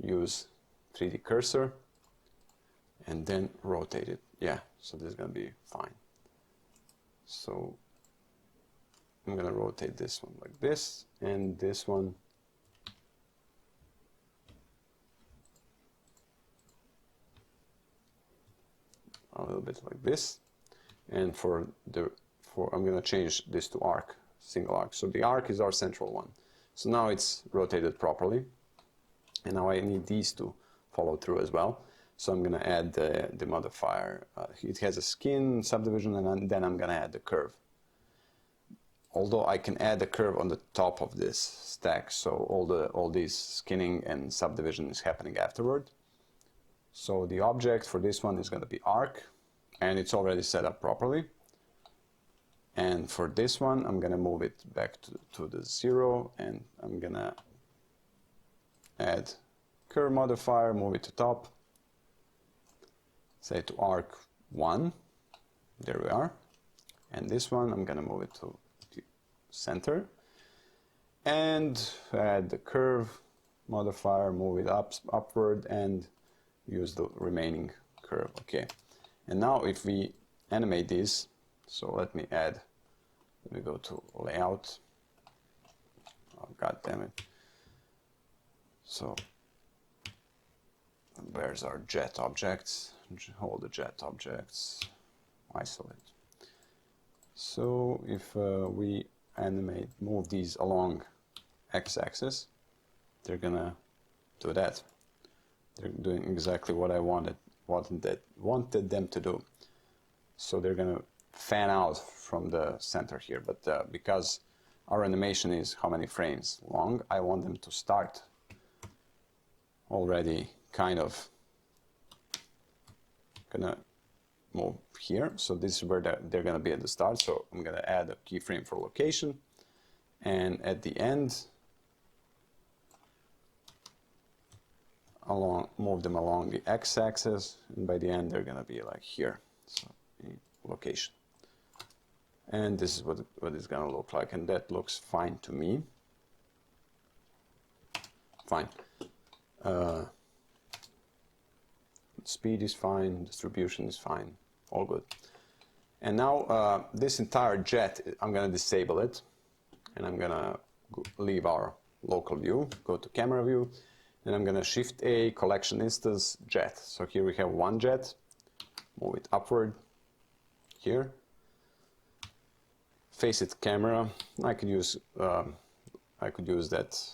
use 3D cursor and then rotate it. Yeah, so this is going to be fine. So I'm going to rotate this one like this and this one a little bit like this, and I'm going to change this to arc, single arc. So the arc is our central one. So now it's rotated properly, and now I need these to follow through as well. So I'm going to add the modifier. It has a skin subdivision, and then I'm going to add the curve. Although I can add the curve on the top of this stack, so all these skinning and subdivision is happening afterward. So the object for this one is going to be arc, and it's already set up properly. And for this one, I'm going to move it back to the 0, and I'm going to add curve modifier, move it to top, say to arc 1, there we are. And this one, I'm going to move it to the center, and add the curve modifier, move it upward, and use the remaining curve. Okay, and now if we animate this, so let me go to layout. Oh, god damn it. So where's our jet objects? Hold the jet objects, isolate. So if we move these along x-axis, they're gonna do that. They're doing exactly what I wanted them to do. So they're going to fan out from the center here. But because our animation is how many frames long, I want them to start already kind of going to move here. So this is where they're going to be at the start. So I'm going to add a keyframe for location. And at the end, move them along the x-axis, and by the end they're going to be like here, so location. And this is what it's going to look like, and that looks fine to me. Fine. Speed is fine, distribution is fine, all good. And now this entire jet, I'm going to disable it, and I'm going to leave our local view, go to camera view, and I'm gonna Shift A, collection instance, jet. So here we have one jet, move it upward, here. Face it camera, I could use that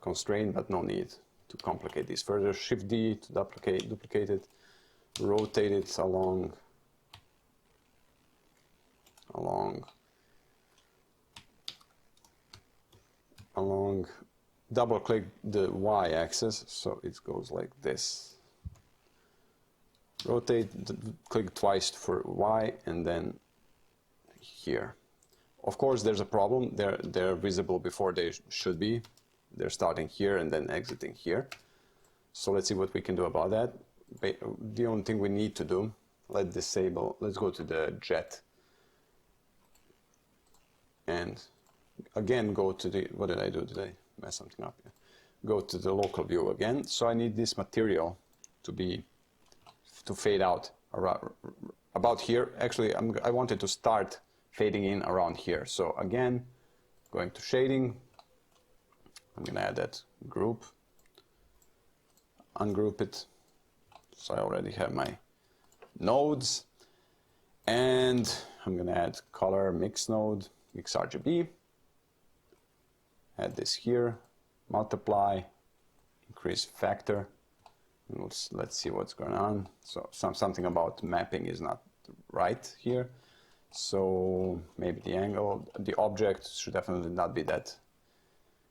constraint, but no need to complicate this further. Shift D to duplicate it, rotate it along, double click the Y axis, so it goes like this. Rotate, click twice for Y, and then here. Of course, there's a problem. They're visible before they should be. They're starting here and then exiting here. So let's see what we can do about that. The only thing we need to do, let's go to the jet. And again, go to the, what did I do today? Mess something up here. Go to the local view again. So I need this material to fade out around, about here. Actually, I wanted to start fading in around here. So again, going to shading, I'm gonna add that group, ungroup it. So I already have my nodes, and I'm gonna add color mix node, mix RGB, add this here, multiply, increase factor, and let's see what's going on. So something about mapping is not right here. So maybe the angle, the object should definitely not be that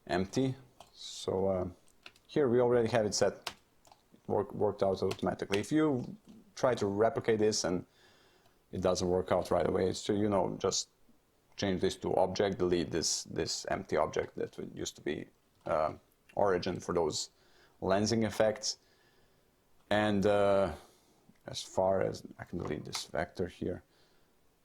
empty. So here we already have it set, worked out automatically. If you try to replicate this and it doesn't work out right away, so just change this to object, delete this empty object that used to be origin for those lensing effects. And as far as I can delete this vector here.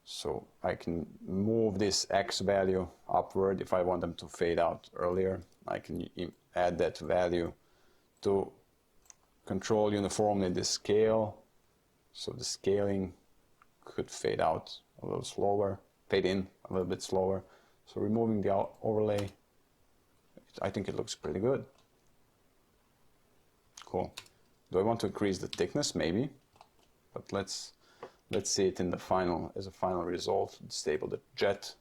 So I can move this X value upward if I want them to fade out earlier. I can add that value to control uniformly the scale. So the scaling could fade out a little slower, fade in a little bit slower. So removing the overlay, I think it looks pretty good. Cool. Do I want to increase the thickness? Maybe, but let's see it in the final, as a final result. Disable the jet,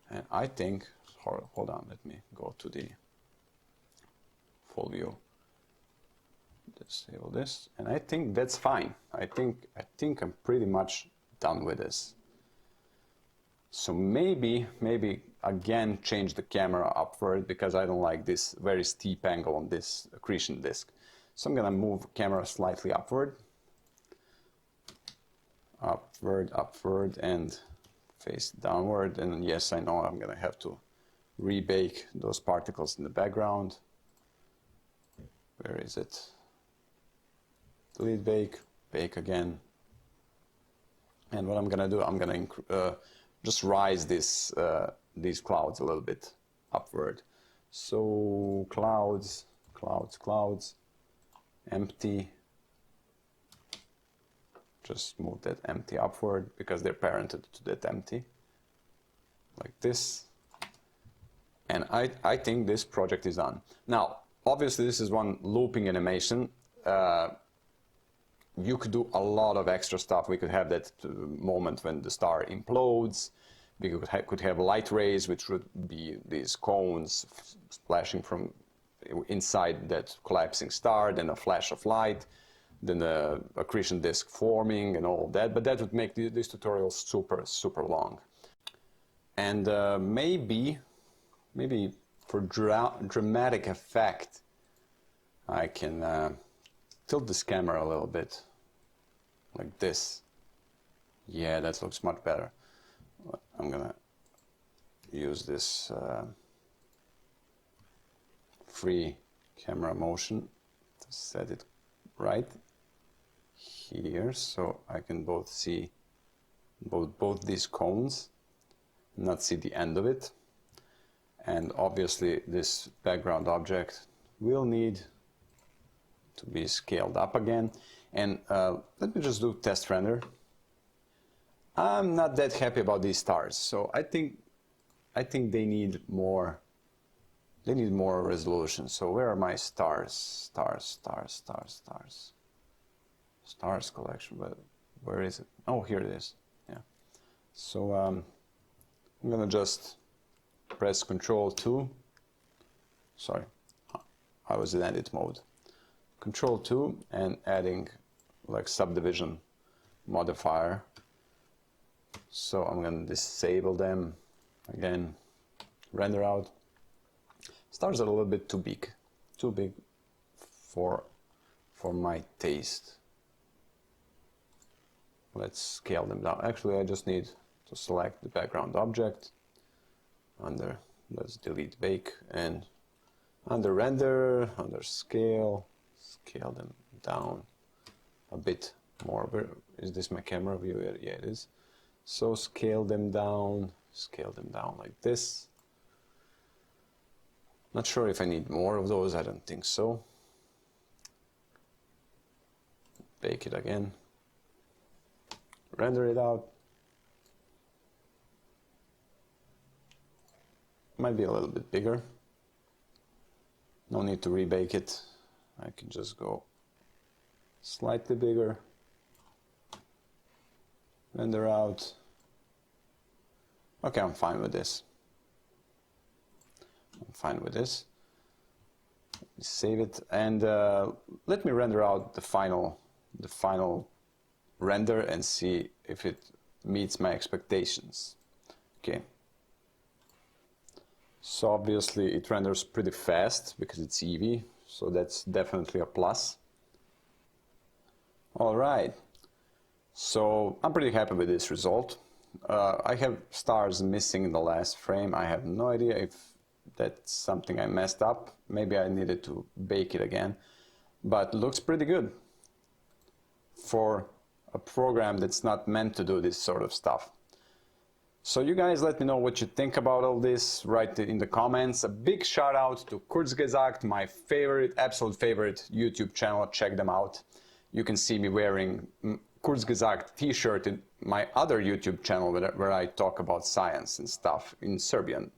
and I think, hold on, let me go to the full view. Disable this, and I think that's fine. I think I'm pretty much done with this. So maybe again change the camera upward, because I don't like this very steep angle on this accretion disk. So I'm gonna move camera slightly upward, and face downward. And yes, I know I'm gonna have to rebake those particles in the background. Where is it? Delete bake again. And what I'm gonna do, I'm gonna just rise these clouds a little bit upward. So clouds, empty. Just move that empty upward, because they're parented to that empty, like this. And I think this project is done. Now, obviously, this is one looping animation. You could do a lot of extra stuff. We could have that moment when the star implodes. We could have light rays, which would be these cones splashing from inside that collapsing star, then a flash of light, then the accretion disk forming and all of that. But that would make this tutorial super long. And maybe for dramatic effect, I can tilt this camera a little bit, like this. Yeah, that looks much better. I'm gonna use this free camera motion to set it right here, so I can both see both these cones, not see the end of it. And obviously this background object will need to be scaled up again. And let me just do test render. I'm not that happy about these stars, so I think they need more They need more resolution. So where are my stars? Stars collection, but where is it? Oh, here it is. Yeah. So I'm gonna just press Control 2. Sorry, I was in edit mode. Control 2 and adding like subdivision modifier. So I'm gonna disable them again. Render out. Stars are a little bit too big for my taste. Let's scale them down. Actually, I just need to select the background object. Let's delete bake, and under render, under scale them down a bit more. Is this my camera view? Yeah, it is. So scale them down like this. Not sure if I need more of those, I don't think so. Bake it again. Render it out. Might be a little bit bigger. No need to rebake it. I can just go slightly bigger. Render out. Okay, I'm fine with this. Save it, and let me render out the final render and see if it meets my expectations. Okay. So obviously it renders pretty fast because it's Eevee, so that's definitely a plus. All right. So I'm pretty happy with this result. I have stars missing in the last frame. I have no idea if that's something I messed up. Maybe I needed to bake it again, but looks pretty good for a program that's not meant to do this sort of stuff. So you guys let me know what you think about all this. Write it in the comments. A big shout out to Kurzgesagt, my favorite, absolute favorite YouTube channel. Check them out. You can see me wearing Kurzgesagt t-shirt in my other YouTube channel where I talk about science and stuff in Serbian.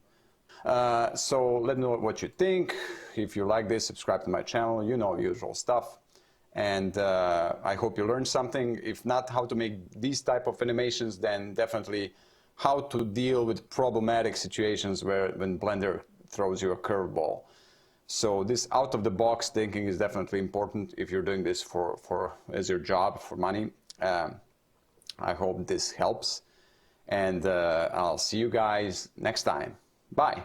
So let me know what you think. If you like this, subscribe to my channel. You know, usual stuff. And I hope you learned something. If not how to make these type of animations, then definitely how to deal with problematic situations when Blender throws you a curveball. So this out-of-the-box thinking is definitely important if you're doing this as your job for money. I hope this helps, and I'll see you guys next time. Bye.